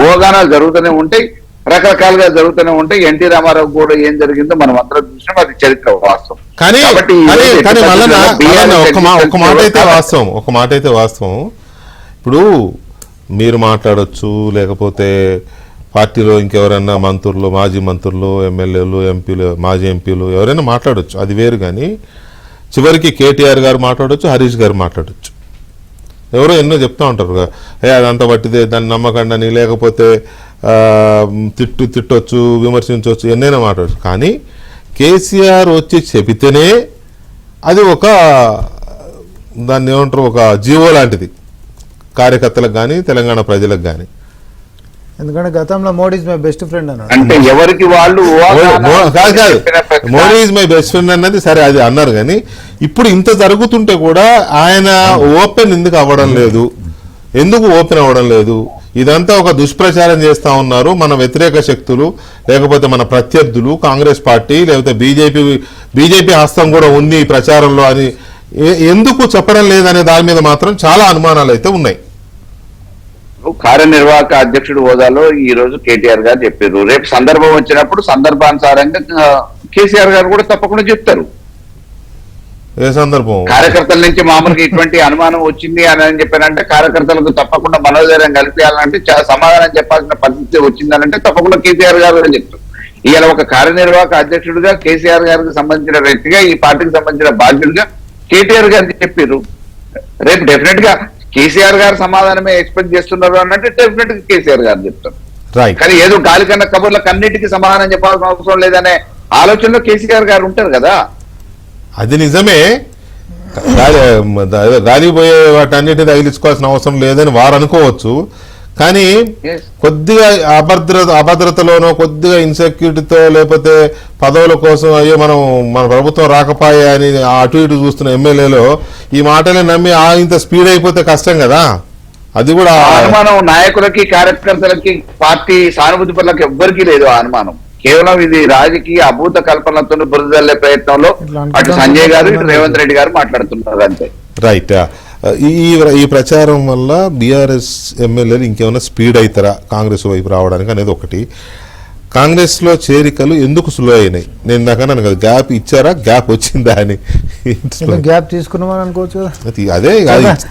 ఊహాగానాలు జరుగుతూనే ఉంటాయి, రకరకాలుగా జరుగుతూనే ఉంటాయి. ఎన్టీ రామారావు కూడా ఏం జరిగిందో మనం అందరం చూసినాం, అది చరిత్ర వాస్తవం. కాబట్టి ఒక మాట అయితే వాస్తవం. ఇప్పుడు మీరు మాట్లాడొచ్చు, లేకపోతే పార్టీలో ఇంకెవరైనా మంత్రులు, మాజీ మంత్రులు, ఎమ్మెల్యేలు, ఎంపీలు, మాజీ ఎంపీలు ఎవరైనా మాట్లాడొచ్చు, అది వేరు. కానీ చివరికి కేటీఆర్ గారు మాట్లాడొచ్చు, హరీష్ గారు మాట్లాడొచ్చు, ఎవరో ఎన్నో చెప్తూ ఉంటారు అదంతా పట్టిదే, దాన్ని నమ్మకండి, లేకపోతే తిట్టొచ్చు, విమర్శించవచ్చు, ఎన్నైనా మాట్లాడచ్చు. కానీ కేసీఆర్ వచ్చి చెబితేనే అది ఒక దాన్ని ఏమంటారు, ఒక జీవో లాంటిది కార్యకర్తలకు కానీ తెలంగాణ ప్రజలకు కానీ. ఎందుకంటే గతంలో Modi is my best friend అన్నాడు. అంటే ఎవరికి వాళ్ళు కాదు Modi is my best friend అన్నది సరే, అది అన్నారు. కానీ ఇప్పుడు ఇంత జరుగుతుంటే కూడా ఆయన ఓపెన్ ఎందుకు అవ్వడం లేదు? ఎందుకు ఓపెన్ అవ్వడం లేదు? ఇదంతా ఒక దుష్ప్రచారం చేస్తా ఉన్నారు మన వ్యతిరేక శక్తులు, లేకపోతే మన ప్రత్యర్థులు, కాంగ్రెస్ పార్టీ, లేకపోతే బీజేపీ హస్తం కూడా ఉంది ఈ ప్రచారంలో అని ఎందుకు చెప్పడం లేదనే దాని మీద మాత్రం చాలా అనుమానాలు అయితే ఉన్నాయి. కార్యనిర్వాహక అధ్యక్షుడు హోదాలో ఈ రోజు కేటీఆర్ గారు చెప్పారు. రేపు సందర్భం వచ్చినప్పుడు సందర్భానుసారంగా కేసీఆర్ గారు కూడా తప్పకుండా చెప్తారు. ఏ సందర్భం? కార్యకర్తల నుంచి మామూలుగా ఇటువంటి అనుమానం వచ్చింది అని చెప్పారంటే కార్యకర్తలకు తప్పకుండా మనోధైర్యం కల్పించాలంటే సమాధానం చెప్పాల్సిన పరిస్థితి వచ్చిందనంటే తప్పకుండా కేసీఆర్ గారు చెప్తారు. ఇవాళ ఒక కార్యనిర్వాహక అధ్యక్షుడిగా కేసీఆర్ గారికి సంబంధించిన వ్యక్తిగా, ఈ పార్టీకి సంబంధించిన బాధ్యుడిగా కేటీఆర్ గారు చెప్పారు. రేపు డెఫినెట్ గా కేసీఆర్ గారు సమాధానమే ఎక్స్పెక్ట్ చేస్తున్నారు అన్నట్టు డెఫినెట్ గా కేసీఆర్ గారు చెప్తారు. కానీ ఏదో గాలి కన్నా కబుర్లకు అన్నిటికీ సమాధానం చెప్పాల్సిన అవసరం లేదనే ఆలోచనలో కేసీఆర్ గారు ఉంటారు కదా. అది నిజమే, గాలిపోయే వాటన్నిటిని తగిలించుకోవాల్సిన అవసరం లేదని వారు అనుకోవచ్చు. కానీ కొద్దిగా అభద్రతలోనో, కొద్దిగా ఇన్సెక్యూరిటీతో, లేకపోతే పదవుల కోసం అయ్యో మన ప్రభుత్వం రాకపోయా అని అటు ఇటు చూస్తున్న ఎమ్మెల్యేలో ఈ మాటలే నమ్మి ఇంత స్పీడ్ అయిపోతే కష్టం కదా. అది కూడా అనుమానం నాయకులకి, కార్యకర్తలకి, పార్టీ సానుభూతి పనులకు ఎవ్వరికీ లేదు ఆ అనుమానం. కేవలం ఇది రాజకీయ అభూత కల్పనతో బురదల్లే ప్రయత్నంలో అటు సంజయ్ గారు, ఇటు రేవంత్ రెడ్డి గారు మాట్లాడుతున్నారు అంతే. రైట్. ఈ ప్రచారం వల్ల బీఆర్ఎస్ ఎమ్మెల్యేలు ఇంకేమైనా స్పీడ్ అవుతారా కాంగ్రెస్ వైపు రావడానికి అనేది ఒకటి. కాంగ్రెస్ లో చేరికలు ఎందుకు స్లో అయినాయి? నేను నాకన్నాను కదా, గ్యాప్ ఇచ్చారా, గ్యాప్ వచ్చిందా అని. గ్యాప్ తీసుకున్నామని అనుకోవచ్చు కదా. అదే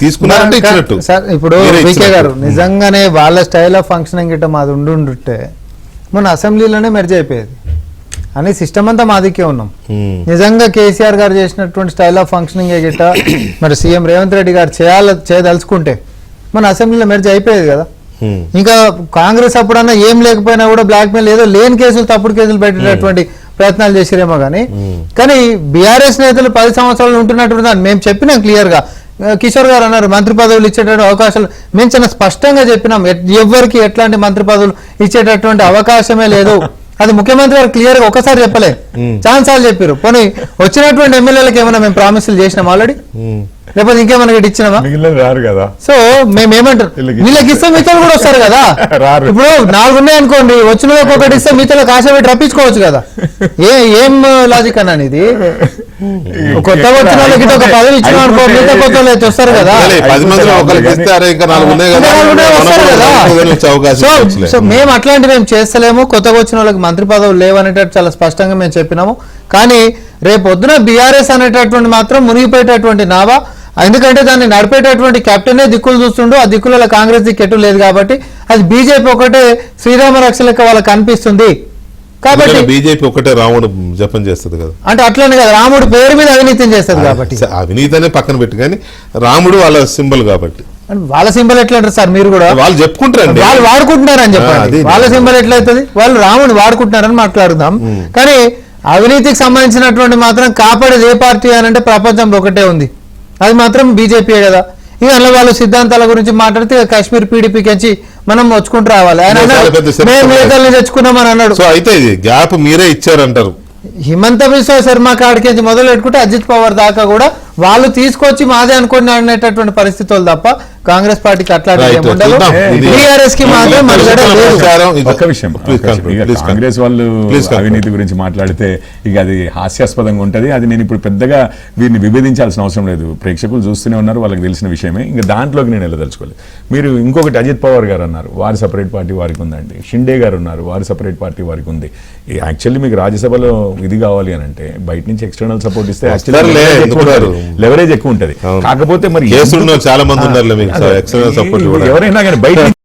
తీసుకున్నారంటే ఇచ్చినట్టు. సార్ ఇప్పుడు మీరే వికే ఇచ్చినట్టు. గారు నిజంగానే వాళ్ళ స్టైల్ ఆఫ్ ఫంక్షనింగ్ గిట్ట మాది ఉండుంటే మన అసెంబ్లీలోనే మెర్జ్ అయిపోయేది అని సిస్టమ్ అంతా మాదికే ఉన్నాం. నిజంగా కేసీఆర్ గారు చేసినటువంటి స్టైల్ ఆఫ్ ఫంక్షనింగ్ గిట్ట మరి సీఎం రేవంత్ రెడ్డి గారు చేయదలుచుకుంటే మన అసెంబ్లీలో మెర్జ్ అయిపోయేది కదా. ఇంకా కాంగ్రెస్ అప్పుడన్నా ఏం లేకపోయినా కూడా బ్లాక్ మెయిల్ ఏదో లేని కేసులు తప్పుడు కేసులు పెట్టేటటువంటి ప్రయత్నాలు చేసిరేమో కానీ బీఆర్ఎస్ నేతలు 10 సంవత్సరాలు ఉంటున్నటువంటి దాన్ని మేము చెప్పినాం క్లియర్ గా. కిషోర్ గారు అన్నారు మంత్రి పదవులు ఇచ్చేటటువంటి అవకాశాలు మేము చాలా స్పష్టంగా చెప్పినాం. ఎవరికి ఎట్లాంటి మంత్రి పదవులు ఇచ్చేటటువంటి అవకాశమే లేదు. అది ముఖ్యమంత్రి గారు క్లియర్ గా ఒకసారి చెప్పలే, ఛాన్స్ సార్లు చెప్పారు. పోనీ వచ్చినటువంటి ఎమ్మెల్యేలకు ఏమైనా మేము ప్రామిసులు చేసినాం ఆల్రెడీ, లేకపోతే ఇంకేమైనా ఇచ్చినామా? రారు కదా. సో మేమేమంటారు, వీళ్ళకి ఇస్తే మిగతా కూడా వస్తారు కదా. ఇప్పుడు 4 ఉన్నాయనుకోండి, వచ్చిన ఒకటి ఇస్తే మిగతా ఆశ పెట్టి రప్పించుకోవచ్చు కదా. ఏం లాజిక్ అన్నాను ఇది? కొత్త వచ్చిన వాళ్ళకి ఒక పదవి ఇచ్చిన అనుకో, మిగతా కొత్త వాళ్ళు అయితే వస్తారు కదా. 10 మందిలో ఒకరికి ఇస్తే అరే ఇంకా 4 ఉన్నాయి కదా, వస్తారు కదా. వచ్చే అవకాశం ఉండొచ్చులే. సో మేము అట్లాంటివి మేము చేస్తలేము. కొత్తగా వచ్చిన వాళ్ళకి మంత్రి పదవులు లేవనేటట్టు చాలా స్పష్టంగా మేము చెప్పినాము. కానీ రేపు పొద్దున బీఆర్ఎస్ అనేటటువంటి మాత్రం మునిగిపోయేటటువంటి నావా. ఎందుకంటే దాన్ని నడిపేటటువంటి కెప్టెనే దిక్కులు చూస్తుండు. ఆ దిక్కులలో కాంగ్రెస్ దిక్కెట్టు లేదు కాబట్టి అది బీజేపీ ఒకటే శ్రీరామ రక్ష లెక్క వాళ్ళకి కనిపిస్తుంది. కాబట్టి బీజేపీ ఒకటే రాముడు జపం చేస్తుంది కదా. అంటే అట్లనే కదా, రాముడు పేరు మీద అవినీతిని చేస్తుంది కాబట్టి. అవినీతి అనే పక్కన పెట్టి కానీ రాముడు వాళ్ళ సింబల్ కాబట్టి. వాళ్ళ సింబల్ ఎట్లా అంటారు సార్? మీరు కూడా వాళ్ళు చెప్పుకుంటారు, వాళ్ళు వాడుకుంటున్నారని చెప్పండి. వాళ్ళ సింబల్ ఎట్లయితుంది? వాళ్ళు రాముడు వాడుకుంటున్నారని మాట్లాడుదాం. కానీ అవినీతికి సంబంధించినటువంటి మాత్రం కాపాడేది ఏ పార్టీ అని అంటే ప్రపంచంలో ఒకటే ఉంది, అది మాత్రం బీజేపీ కదా. ఇక అందులో వాళ్ళు సిద్ధాంతాల గురించి మాట్లాడితే కాశ్మీర్ పీడీపీకి వచ్చి మనం వచ్చుకుంటూ రావాలి. ఆయన మేము నేతల్ని తెచ్చుకున్నామని అన్నాడు. సో అయితే ఇది గ్యాప్ మీరే ఇచ్చారంటారు. హిమంత బిశ్వ శర్మ కాడికి మొదలు పెట్టుకుంటే అజిత్ పవార్ దాకా కూడా వాళ్ళు తీసుకొచ్చి మాదే అనుకుని అనేటటువంటి పరిస్థితులు తప్ప కాంగ్రెస్ పార్టీకి అట్లాంటి టీఆర్ఎస్ కి మాత్రం ఒక్క విషయం, కాంగ్రెస్ వాళ్ళు అవినీతి గురించి మాట్లాడితే ఇక అది హాస్యాస్పదంగా ఉంటది. అది నేను ఇప్పుడు పెద్దగా వీరిని విభేదించాల్సిన అవసరం లేదు. ప్రేక్షకులు చూస్తూనే ఉన్నారు, వాళ్ళకి తెలిసిన విషయమే. ఇంకా దాంట్లోకి నేను వెళ్ళదలుచుకోలేదు. మీరు ఇంకొకటి అజిత్ పవార్ గారు అన్నారు, వారి సపరేట్ పార్టీ వారికి ఉందండి. షిండే గారు ఉన్నారు, వారి సపరేట్ పార్టీ వారికి ఉంది. యాక్చువల్లీ మీకు రాజ్యసభలో ఇది కావాలి అని అంటే బయట నుంచి ఎక్స్టర్నల్ సపోర్ట్ ఇస్తే లెవరేజ్ ఎక్కువ ఉంటది. కాకపోతే మరి కేసులు చాలా మంది ఉన్నారు, ఎవరైనా కానీ బయట